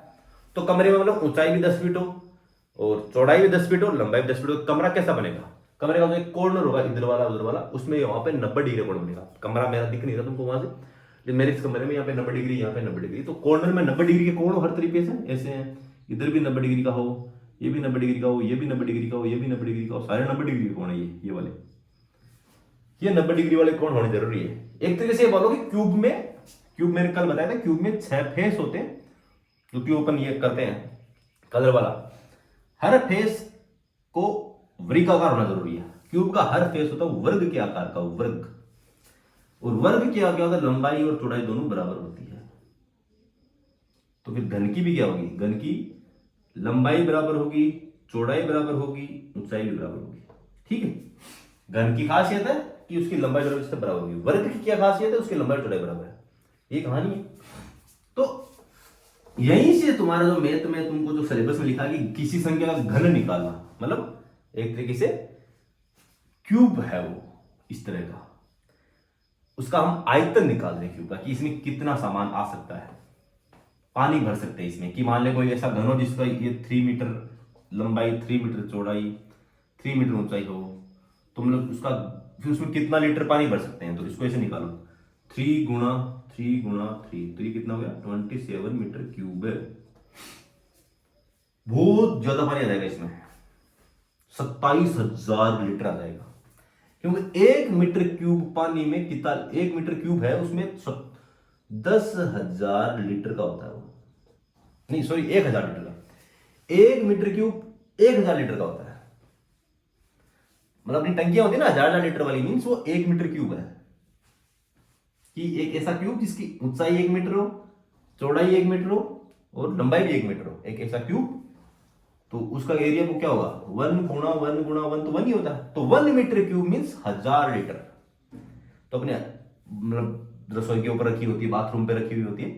[SPEAKER 1] तो कमरे में मतलब ऊंचाई भी 10 फीट हो, और चौड़ाई भी 10 फीट हो, लंबाई भी 10 फीट हो, कमरा कैसा बनेगा? कमरे का जो एक कॉर्नर होगा, इधर वाला उधर वाला, उसमें वहां पे 90 डिग्री कोण बनेगा। कमरा मेरा दिख नहीं रहा तुमको वहां से, मेरे इस कमरे में यहाँ पे 90 डिग्री, यहाँ पे 90 डिग्री, तो कॉर्नर में 90 डिग्री के कोण हर तरीके से ऐसे हैं, इधर भी 90 डिग्री का हो, ये भी 90 डिग्री का हो, ये भी 90 डिग्री का हो, ये भी 90 डिग्री का हो, सारे 90 डिग्री के कोण है ये वाले, ये 90 डिग्री वाले कोण होने जरूरी है। एक तरीके से बोलो कि क्यूब मैंने कल बताया था, क्यूब में 6 फेस होते हैं, जो क्यूब अपन ये करते हैं कलर वाला, हर फेस को वृत्ताकार होना जरूरी है। क्यूब का हर फेस होता है वर्ग के आकार का, वर्ग, और वर्ग क्या होता है, लंबाई और चौड़ाई दोनों बराबर होती है। तो फिर घन की भी क्या होगी, घन की लंबाई बराबर होगी, चौड़ाई बराबर होगी, ऊंचाई भी बराबर होगी, ठीक है। घन की खासियत है कि उसकी लंबाई चौड़ाई से बराबर होगी। वर्ग की क्या खासियत है, उसकी लंबाई चौड़ाई बराबर है, ये कहानी है। तो यहीं से तुम्हारा जो मैथ में तुमको जो सिलेबस में लिखा कि किसी संख्या का घन निकालना, मतलब एक तरीके से क्यूब है वो इस तरह का, उसका हम आयतन निकाल रहे हैं क्यूब का, कि इसमें कितना सामान आ सकता है, पानी भर सकते हैं इसमें। कि मान ले कोई ऐसा घन हो जिसका ये 3 मीटर लंबाई, 3 मीटर चौड़ाई, 3 मीटर ऊंचाई हो, तो मतलब उसका फिर उसमें कितना लीटर पानी भर सकते हैं। तो इसको ऐसे निकालो, 3 गुणा 3, तो ये कितना हो गया, 27 मीटर क्यूब है। बहुत ज्यादा पानी आ जाएगा इसमें, 27,000 लीटर आ जाएगा, क्योंकि 1 मीटर क्यूब पानी में कितना, 1 मीटर क्यूब है उसमें 10,000 लीटर का होता है वो, नहीं सॉरी 1,000 लीटर का। 1 मीटर क्यूब 1,000 लीटर का होता है, मतलब अपनी टंकियां होती है ना 1,000 लीटर वाली, मीन्स वो 1 मीटर क्यूब है। कि एक ऐसा क्यूब जिसकी ऊंचाई 1 मीटर हो, चौड़ाई 1 मीटर हो और लंबाई भी 1 मीटर हो, एक ऐसा क्यूब, तो उसका एरिया को क्या होगा, 1 × 1 × 1 तो 1 ही होता है, तो 1 मीटर क्यूब मीन्स 1,000 लीटर। तो अपने मतलब रसोई के ऊपर रखी होती है, बाथरूम पे रखी हुई होती है,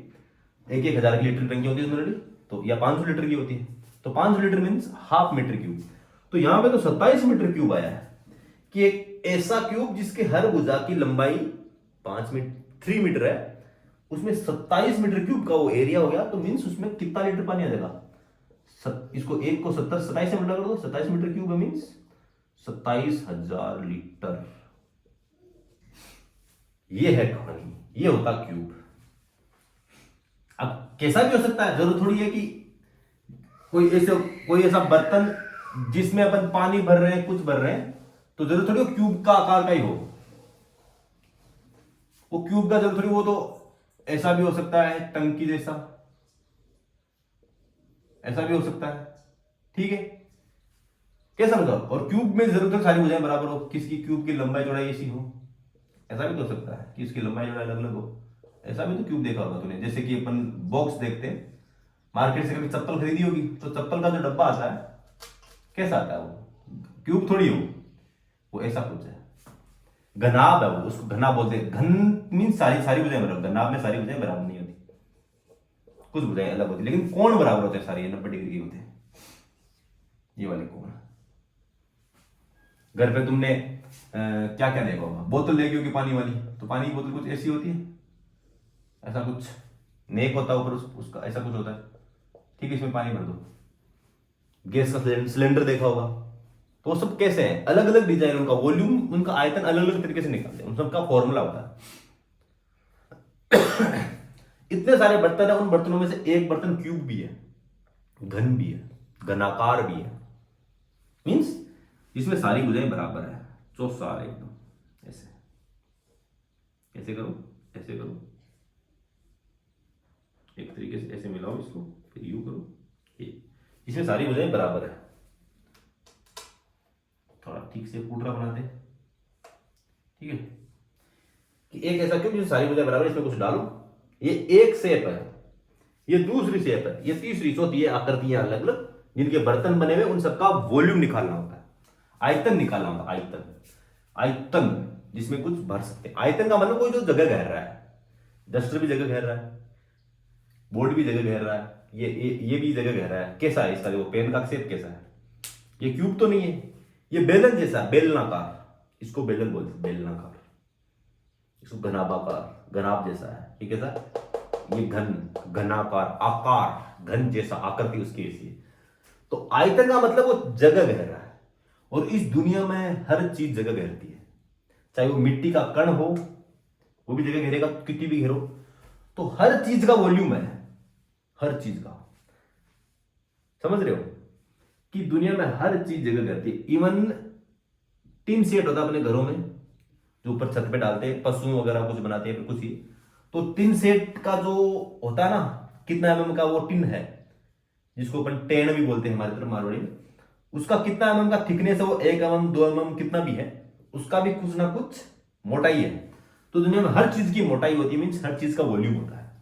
[SPEAKER 1] एक 1,000 लीटर की टंकी होती है जनरली, तो या 500 लीटर की होती है, तो 500 लीटर मीन्स ½ मीटर क्यूब। तो यहां पे तो 27 मीटर क्यूब आया है कि एक ऐसा क्यूब जिसके हर भुजा की लंबाई 3 मीटर है, उसमें 27 मीटर क्यूब का वो एरिया हो गया, तो मीन्स उसमें कितना लीटर पानी आ जाएगा, इसको 1 को 27 से मल्टीप्लाई कर दो, 27 मीटर क्यूब है मीन्स 27,000 लीटर। ये है कहानी, ये होता क्यूब। अब कैसा भी हो सकता है, जरूर थोड़ी है कि कोई ऐसा बर्तन जिसमें अपन पानी भर रहे हैं, कुछ भर रहे हैं, तो जरूर थोड़ी वो क्यूब का आकार का ही हो, वो क्यूब का जरूर थोड़ी, वो तो ऐसा भी हो सकता है टंकी जैसा, ऐसा भी हो सकता है, ठीक है, कैसा मतलब। और क्यूब में जरूर सारी भुजाएं बराबर हो, किसकी क्यूब की लंबाई चौड़ाई ऐसी हो, ऐसा भी तो हो सकता है कि इसकी लंबाई चौड़ाई अलग अलग हो, ऐसा भी तो क्यूब देखा होगा तूने। जैसे कि अपन बॉक्स देखते हैं मार्केट से, कभी चप्पल खरीदी होगी, तो चप्पल का जो डब्बा आता है कैसा आता है, वो क्यूब थोड़ी हो, वो ऐसा कुछ है, घनाभ है वो, उसको घना बोलते हैं। घन मीन सारी सारी भुजाएं बराबर, घनाभ में सारी भुजाएं बराबर नहीं होती, कुछ भुजाएं अलग होती, लेकिन कोण बराबर होते हैं सारे, 90 डिग्री के होते हैं ये वाले कोण। घर पे तुमने क्या क्या देखा होगा, बोतल देखी होगी पानी वाली, तो पानी की बोतल कुछ ऐसी होती है, ऐसा कुछ नेक होता है ऊपर उसका, ऐसा कुछ होता है, ठीक है, इसमें पानी भर दो। गैस का सिलेंडर देखा होगा, तो वो सब कैसे है, अलग अलग डिजाइन, उनका वॉल्यूम, उनका आयतन अलग अलग तरीके से निकालते हैं, उन सबका फॉर्मूला होता है। इतने सारे बर्तन है, उन बर्तनों में से एक बर्तन क्यूब भी है, घन भी है, घनाकार भी है, मीन्स इसमें सारी भुजाएं बराबर है, चौसार एकदम ऐसे। ऐसे करो, ऐसे करो, एक तरीके से ऐसे मिलाओ इसको, फिर यू करो, ये इसमें सारी भुजाएं बराबर है। थोड़ा ठीक से फूटरा बना दे, ठीक है, कि एक ऐसा क्यों जिसमें सारी भुजाएं बराबर, इसमें कुछ डालो, ये एक शेप है, ये दूसरी शेप है, ये तीसरी, चौथी, ये आकृतियां अलग अलग, जिनके बर्तन बने हुए, उन सबका वॉल्यूम निकालना होता है, आयतन निकालना होता है, आयतन, आयतन जिसमें कुछ भर सकते हैं। आयतन का मतलब कोई जो जगह घेर रहा है, डस्टर भी जगह घेर रहा है, बोर्ड भी जगह घेर रहा है, ये भी जगह घेर रहा है, कैसा है इसका, देखो पेन का शेप कैसा है, ये क्यूब तो नहीं है, ये बेलन जैसा, बेलनाकार, इसको बेलन बोलते हैं, बेलनाकार, इसको घनाभाकार, घनाभ जैसा है, ये कैसा, ये घन, घनाकार, आकार, घन जैसा, आकृति उसकी ऐसी है। तो आयतन का मतलब वो जगह घेर रहा है, और इस दुनिया में हर चीज जगह घेरती है, चाहे वो मिट्टी का कण हो, वो भी जगह घेरेगा, कितनी भी घेरो, तो हर चीज का वॉल्यूम है, हर चीज का, समझ रहे हो, कि दुनिया में हर चीज जगह घेरती है। इवन टिन सेट होता है अपने घरों में, जो ऊपर छत पे डालते हैं, पशु वगैरह कुछ बनाते हैं, कुछ ही, तो टिन सेट का जो होता है ना, कितना एमएम का वो टिन है, जिसको अपन टेन भी बोलते हैं हमारी तरफ मारवाड़ी में, उसका कितना एमएम का थिकनेस है, वो 1 एमएम 2 एमएम कितना भी है, उसका भी कुछ ना कुछ मोटाई है। तो दुनिया में हर चीज की मोटाई होती है, मीन्स हर चीज का वॉल्यूम होता है,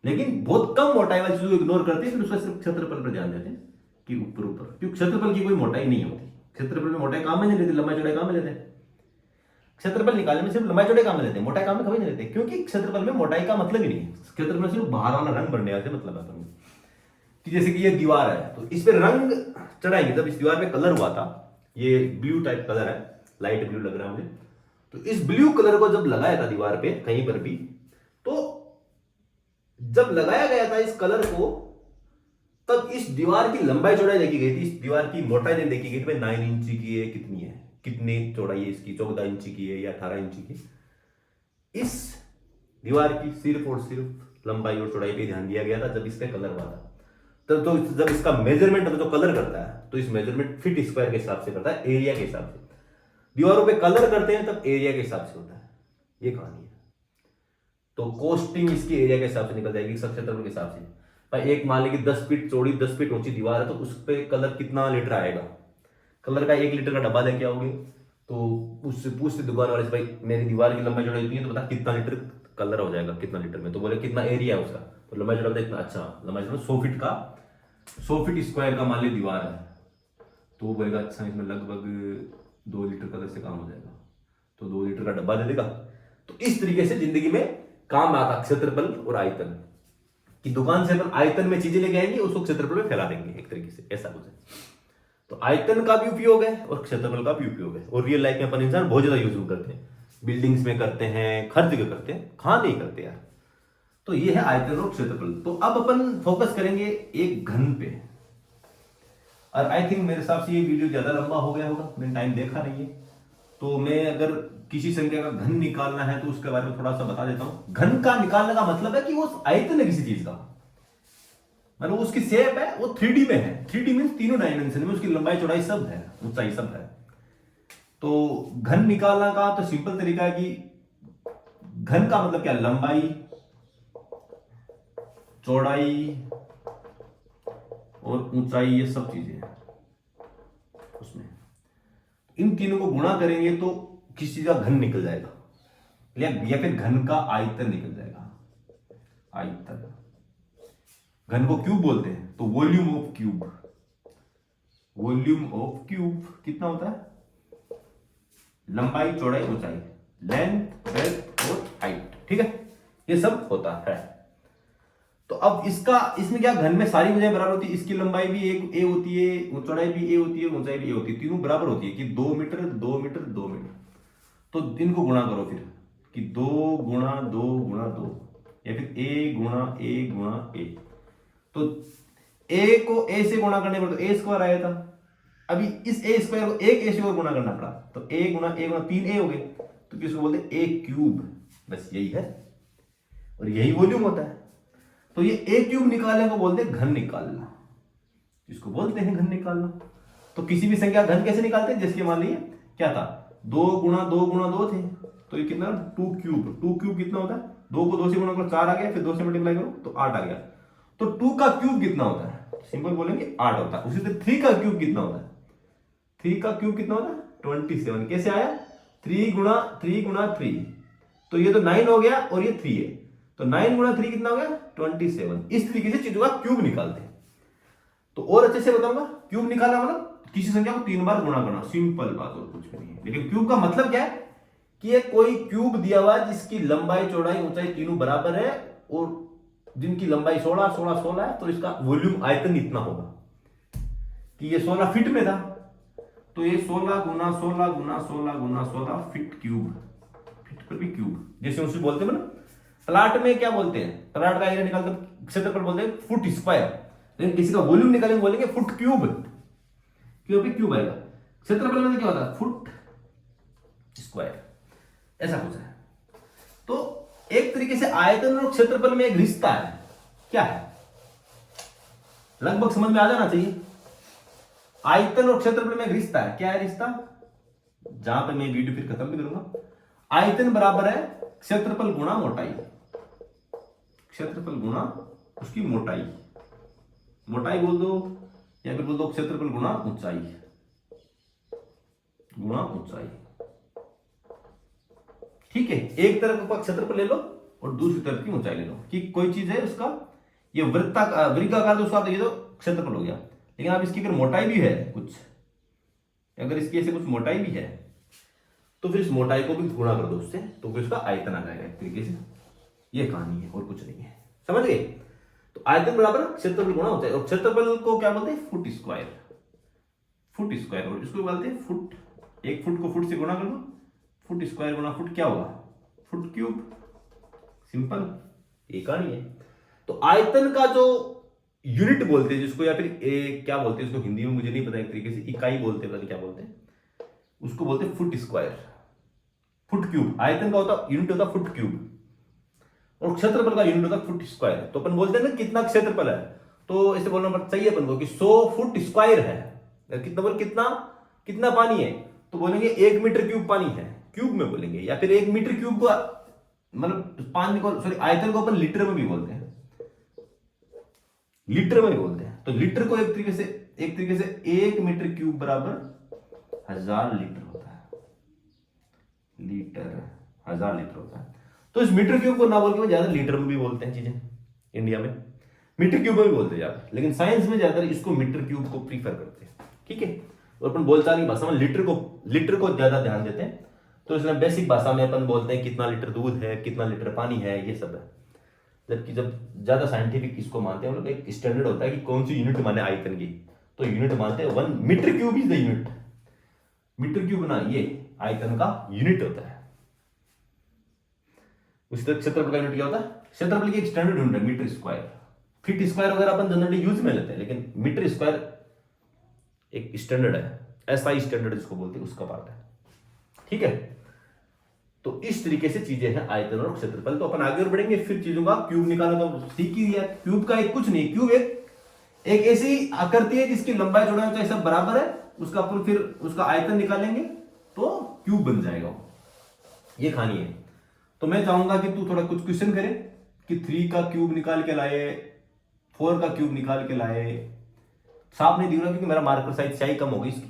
[SPEAKER 1] लेकिन बहुत कम मोटाई वाली चीज को इग्नोर करते हैं, फिर उसका सिर्फ क्षेत्रफल पर ध्यान देते हैं कि ऊपर ऊपर, क्योंकि क्षेत्रफल की कोई मोटाई नहीं होती, क्षेत्रफल में मोटाई काम में नहीं लेते, लंबाई चौड़ाई काम में लेते हैं, क्षेत्रफल निकालने में सिर्फ लंबाई चौड़ाई काम में लेते हैं, मोटाई काम में कभी नहीं लेते, क्योंकि क्षेत्रफल में मोटाई का मतलब ही नहीं है, क्षेत्रफल में सिर्फ बाहर वाला रंग भरने से मतलब है। कि जैसे कि ये दीवार है, तो इस पे रंग चढ़ाएंगे, जब इस दीवार पे कलर हुआ था, ये ब्लू टाइप कलर है, लाइट ब्लू लग रहा है मुझे, तो इस ब्लू कलर को जब लगाया था दीवार पे कहीं पर भी, तो जब लगाया गया था इस कलर को, तब इस दीवार की लंबाई चौड़ाई देखी गई थी, इस दीवार की मोटाई नहीं देखी गई थी, भाई 9 इंची की है, कितनी है, कितनी चौड़ाई है इसकी, 14 इंची की है या 18 इंची की। इस दीवार की सिर्फ और सिर्फ लंबाई और चौड़ाई पे ध्यान दिया गया था जब इस पे कलर हुआ था, तो जब इसका मेजरमेंट जो कलर करता है तो इस मेजरमेंट फीट स्क्वायर के हिसाब से करता है, एरिया के हिसाब से। दीवारों पे कलर करते हैं तब एरिया के हिसाब से होता है, ये कहानी है। तो कॉस्टिंग इसकी एरिया के हिसाब से निकल जाएगी, क्षेत्रफल के हिसाब से। भाई एक मान लीजिए 10 फीट चौड़ी 10 फीट ऊंची दीवार है, तो उस पर कलर कितना लीटर आएगा, कलर का 1 लीटर का डब्बा लेके आओगे तो उससे पूछते दुकान वाले से, भाई मेरी दीवार की लंबाई चौड़ाई इतनी है तो बता कितना लीटर कलर हो जाएगा, कितना लीटर में। तो बोले कितना एरिया है उसका, तो लंबाई चौड़ाई इतना, अच्छा लंबाई चौड़ाई 100 फीट का, 100 फीट स्क्वायर का मान ली दीवार है, तो वो बोलेगा अच्छा इसमें लगभग 2 लीटर कलर से काम हो जाएगा, तो 2 लीटर का डब्बा दे देगा। तो इस तरीके से जिंदगी में काम आता क्षेत्रफल और आयतन, कि दुकान से अपन आयतन में चीजें लेके आएंगे, उसको क्षेत्रफल में फैला देंगे, एक तरीके से ऐसा कुछ है। तो आयतन का भी उपयोग है और क्षेत्रफल का भी उपयोग है, और रियल लाइफ में अपन इंसान बहुत ज्यादा यूज करते हैं, बिल्डिंग्स में करते हैं, हर जगह करते हैं, कहां नहीं करते यार। तो ये है आयतन और क्षेत्रफल। तो अब अपन फोकस करेंगे एक घन पे, और आई थिंक मेरे हिसाब से ये वीडियो ज्यादा लंबा हो गया होगा, मैंने टाइम देखा नहीं है। तो मैं अगर किसी संख्या का घन निकालना है तो उसके बारे में थोड़ा सा बता देता हूं। घन का निकालने का मतलब है कि वो आयतन है किसी चीज का, मतलब उसकी शेप है वो 3D में है। 3D मींस तीनों डायमेंशन में उसकी लंबाई चौड़ाई सब है, ऊंचाई सब है। तो घन निकालने का तो सिंपल तरीका है कि घन का मतलब क्या, लंबाई चौड़ाई और ऊंचाई, ये सब चीजें हैं उसमें। इन तीनों को गुणा करेंगे तो किसी चीज का घन निकल जाएगा, या फिर घन का आयतन निकल जाएगा। आयतन, घन को क्यूब बोलते हैं, तो volume of cube, volume of cube कितना होता है, लंबाई चौड़ाई ऊंचाई, लेंथ ब्रेड्थ और हाइट, ठीक है, ये सब होता है। तो अब इसमें क्या, घन में सारी भुजाएं बराबर होती है, इसकी लंबाई भी एक ए होती है, चौड़ाई भी ए होती है, ऊंचाई भी ए होती है, तीनों बराबर होती है कि 2 मीटर 2 मीटर 2 मीटर। तो इनको गुणा करो फिर कि 2 गुणा 2 गुणा 2, या फिर ए गुणा ए गुणा ए। तो ए को ए से गुणा करने पर तो ए स्क्वायर आया था, अभी इस ए स्क्वायर को एक ए से और गुणा करना पड़ा, तो ए गुणा 3 ए हो गए, तो किसको बोलते हैं, ए क्यूब। बस यही है, और यही वॉल्यूम होता है। तो ये ए क्यूब निकालने को बोलते हैं घन निकालना, इसको बोलते हैं घन निकालना। तो किसी भी संख्या घन कैसे निकालते हैं, जैसे मान लीजिए क्या था, 2 गुणा 2 गुणा 2 थे, तो ये कितना 2 क्यूब। 2 क्यूब कितना होता है, 2 को 2 से गुणा करो 4 आ गया, फिर 2 से मल्टीप्लाई करो तो 8 आ गया। तो 2 का क्यूब कितना होता है, सिंपल बोलेंगे 8 होता है। उसी तरह 3 का क्यूब कितना होता है, 3 का क्यूब कितना होता है 27। कैसे आया, 3 गुणा 3, तो ये तो 9 हो गया और ये 3 है, तो 9 गुणा 3 कितना हो गया 27। इस तरीके से चीजों का क्यूब निकालते हैं। तो और अच्छे से बताऊंगा, क्यूब निकालना मतलब किसी संख्या को 3 बार गुणा करना, सिंपल बात और कुछ नहीं है। लेकिन क्यूब का मतलब क्या है कि ये कोई क्यूब दिया हुआ जिसकी लंबाई चौड़ाई ऊंचाई तीनों बराबर है, और जिनकी लंबाई 16 है, तो इसका वॉल्यूम आयतन इतना होगा कि ये 16 फीट में था, तो ये 16 गुना 16 गुना 16 गुना 16 फीट क्यूब। फीट पर भी क्यूब, जैसे उससे बोलते हैं ना, प्लाट में क्या बोलते हैं, प्लाट का एरिया निकालकर क्षेत्रफल बोलते हैं फुट स्क्वायर, लेकिन किसी का वॉल्यूम निकालेंगे बोलेंगे फुट क्यूब, क्योंकि क्यूब आएगा। क्षेत्रफल में क्या होता है, फुट स्क्वायर, ऐसा कुछ है। तो एक तरीके से आयतन और क्षेत्रफल में एक रिश्ता है, क्या है, लगभग समझ में आ जाना चाहिए। आयतन और क्षेत्रफल में एक रिश्ता है, क्या है रिश्ता, जहां पर मैं वीडियो फिर खत्म भी करूंगा। आयतन बराबर है क्षेत्रफल गुणा मोटाई, क्षेत्रफल गुणा उसकी मोटाई, मोटाई बोल दो या फिर बोल दो क्षेत्रफल गुणा ऊंचाई, गुणा ऊंचाई, ठीक है। एक तरफ का क्षेत्रफल ले लो और दूसरी तरफ की ऊंचाई ले लो, कि कोई चीज है उसका ये वृत्ताकार, तो उसका तो ये तो क्षेत्रफल हो गया, लेकिन अब इसकी अगर मोटाई भी है कुछ, अगर इसकी ऐसे कुछ मोटाई भी है, तो फिर इस मोटाई को भी गुणा कर दो उससे, तो फिर उसका आयतन आ जाएगा एक तरीके से। ये कहानी है और कुछ नहीं है, समझ गए। तो आयतन बराबर क्षेत्रफल गुणा होता है, और क्षेत्रफल को क्या बोलते हैं, फुट स्क्वायर, फुट स्क्वायर, और इसको बोलते हैं फुट। एक फुट को फुट से गुणा कर दो, फुट स्क्वायर गुणा फुट क्या होगा, फुट क्यूब, सिंपल, ये कहानी है। तो आयतन का जो यूनिट बोलते हैं जिसको, या फिर क्या बोलते हैं उसको हिंदी में मुझे नहीं पता, एक तरीके से इकाई बोलते हैं, पता नहीं क्या बोलते हैं उसको, बोलते हैं फुट स्क्वायर, फुट क्यूब। आयतन का होता यूनिट होता फुट क्यूब, और क्षेत्रफल का यूनिट होता फुट स्क्वायर। तो अपन बोलते हैं ना कितना क्षेत्रफल है, तो इसे बोलना पड़ता चाहिए अपन को कि 100 फुट स्क्वायर है। कितना बोल, कितना कितना पानी है, तो बोलेंगे 1 मीटर क्यूब पानी है, क्यूब में बोलेंगे। या फिर 1 मीटर क्यूब को मतलब पानी को, सॉरी आयतन को अपन लीटर में भी बोलते हैं, लीटर में भी बोलते हैं। तो लीटर को एक तरीके से 1 मीटर क्यूब बराबर 1000 लीटर होता है, लीटर 1000 लीटर होता है। तो इस मीटर क्यूब को ना बोल के ज्यादा लीटर में भी बोलते हैं चीजें, इंडिया में मीटर क्यूब में भी बोलते हैं ज्यादा, लेकिन साइंस में ज्यादा इसको मीटर क्यूब को प्रीफर करते हैं, ठीक है। और अपन बोलचाल की भाषा में लीटर को ज्यादा ध्यान देते हैं। तो इसलिए बेसिक भाषा में अपन बोलते हैं कितना लीटर दूध है, कितना लीटर पानी है, ये सब है। जबकि जब ज्यादा साइंटिफिक इसको मानते हैं हम लोग, एक स्टैंडर्ड होता है कि कौन सी यूनिट माने आयतन की, तो यूनिट मानते हैं 1 metre cube is the unit. Metre cube ना ये आयतन का यूनिट होता है। उसी तरह क्षेत्रफल का यूनिट क्या होता है, क्षेत्रफल की एक स्टैंडर्ड यूनिट है मीटर स्क्वायर। फीट स्क्वायर वगैरह अपन जनरली यूज में लेते हैं, लेकिन मीटर स्क्वायर एक स्टैंडर्ड है, एसआई स्टैंडर्ड जिसको बोलते हैं, उसका पार्ट है, ठीक है। तो इस तरीके से चीजें हैं आयतन और क्षेत्रफल। तो अपन आगे और बढ़ेंगे, फिर चीजों का क्यूब निकालना तो सीख ही दिया। क्यूब का एक कुछ नहीं, क्यूब एक ऐसी आकृति है जिसकी लंबाई चौड़ाई ऊंचाई सब बराबर है, उसका अपन फिर उसका आयतन निकालेंगे तो क्यूब बन जाएगा, ये कहानी है। तो मैं चाहूंगा कि तू थोड़ा कुछ क्वेश्चन करे कि 3 का क्यूब निकाल के लाए, 4 का क्यूब निकाल के लाए। साफ नहीं दिख रहा क्योंकि मेरा मार्कर साइज स्याही कम हो गई इसकी,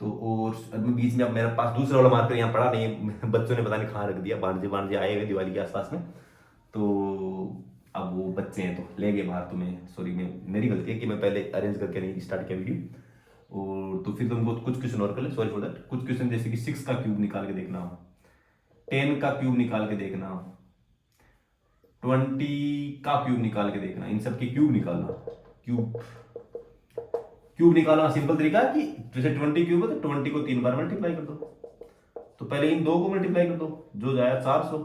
[SPEAKER 1] तो और बीच में अब मेरे पास दूसरा वाला मार्कर यहाँ पड़ा नहीं है, बच्चों ने पता नहीं कहाँ रख दिया, भांजे आए हुए दिवाली के आसपास में, तो अब वो बच्चे हैं तो ले गए बाहर। तो मैं सॉरी, मेरी गलती है कि मैं पहले अरेंज करके नहीं स्टार्ट किया वीडियो। और तो फिर तुमको कुछ क्वेश्चन और कर ले, सॉरी फॉर दैट। कुछ क्वेश्चन जैसे कि 6 का क्यूब निकाल के देखना, 10 का क्यूब निकाल के देखना, 20 का क्यूब निकाल के देखना, इन सब के क्यूब निकालना। क्यूब निकालना सिंपल तरीका है कि जैसे 20 क्यूब है तो 20 को 3 बार मल्टीप्लाई कर दो। तो पहले इन 2 को मल्टीप्लाई कर दो, जो जाया 400,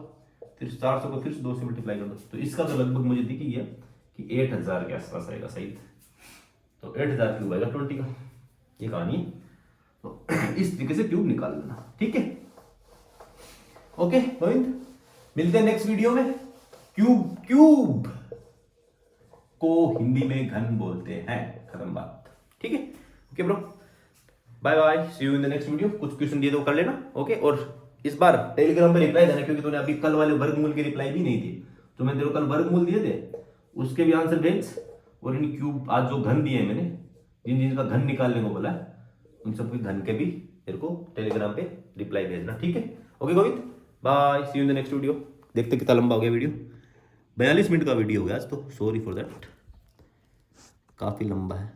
[SPEAKER 1] फिर 400 को फिर 2 से मल्टीप्लाई कर दो। तो इसका तो लगभग मुझे दिख ही गया कि 8000 के आसपास आएगा सही। तो 8000 क्यूब आएगा 20 का, ये कहानी। तो इस तरीके से क्यूब निकाल लेना, ठीक है। ओके गोविंद, मिलते हैं नेक्स्ट वीडियो में। क्यूब को हिंदी में घन बोलते हैं, खत्म बात, ठीक है। Okay bro, bye bye, see you in the next video. कुछ क्वेश्चन दिए तो कर लेना, ओके। और इस बार टेलीग्राम पे रिप्लाई देना, क्योंकि तूने अभी कल वाले वर्गमूल के रिप्लाई भी नहीं दिए। तो मैं तेरे को कल वर्गमूल दिए थे, उसके भी आंसर भेज। और इन क्यूब आज जो घन दिए हैं मैंने, जिनका घन निकालने को बोला, उन सबके घन के भी तेरे को टेलीग्राम पे रिप्लाई भेजना, ठीक है। Okay Govind, bye, see you in the next video. देखते कितना लंबा हो गया वीडियो, 42 मिनट का वीडियो हो गया आज तो, सॉरी फॉर दैट, काफी लंबा है।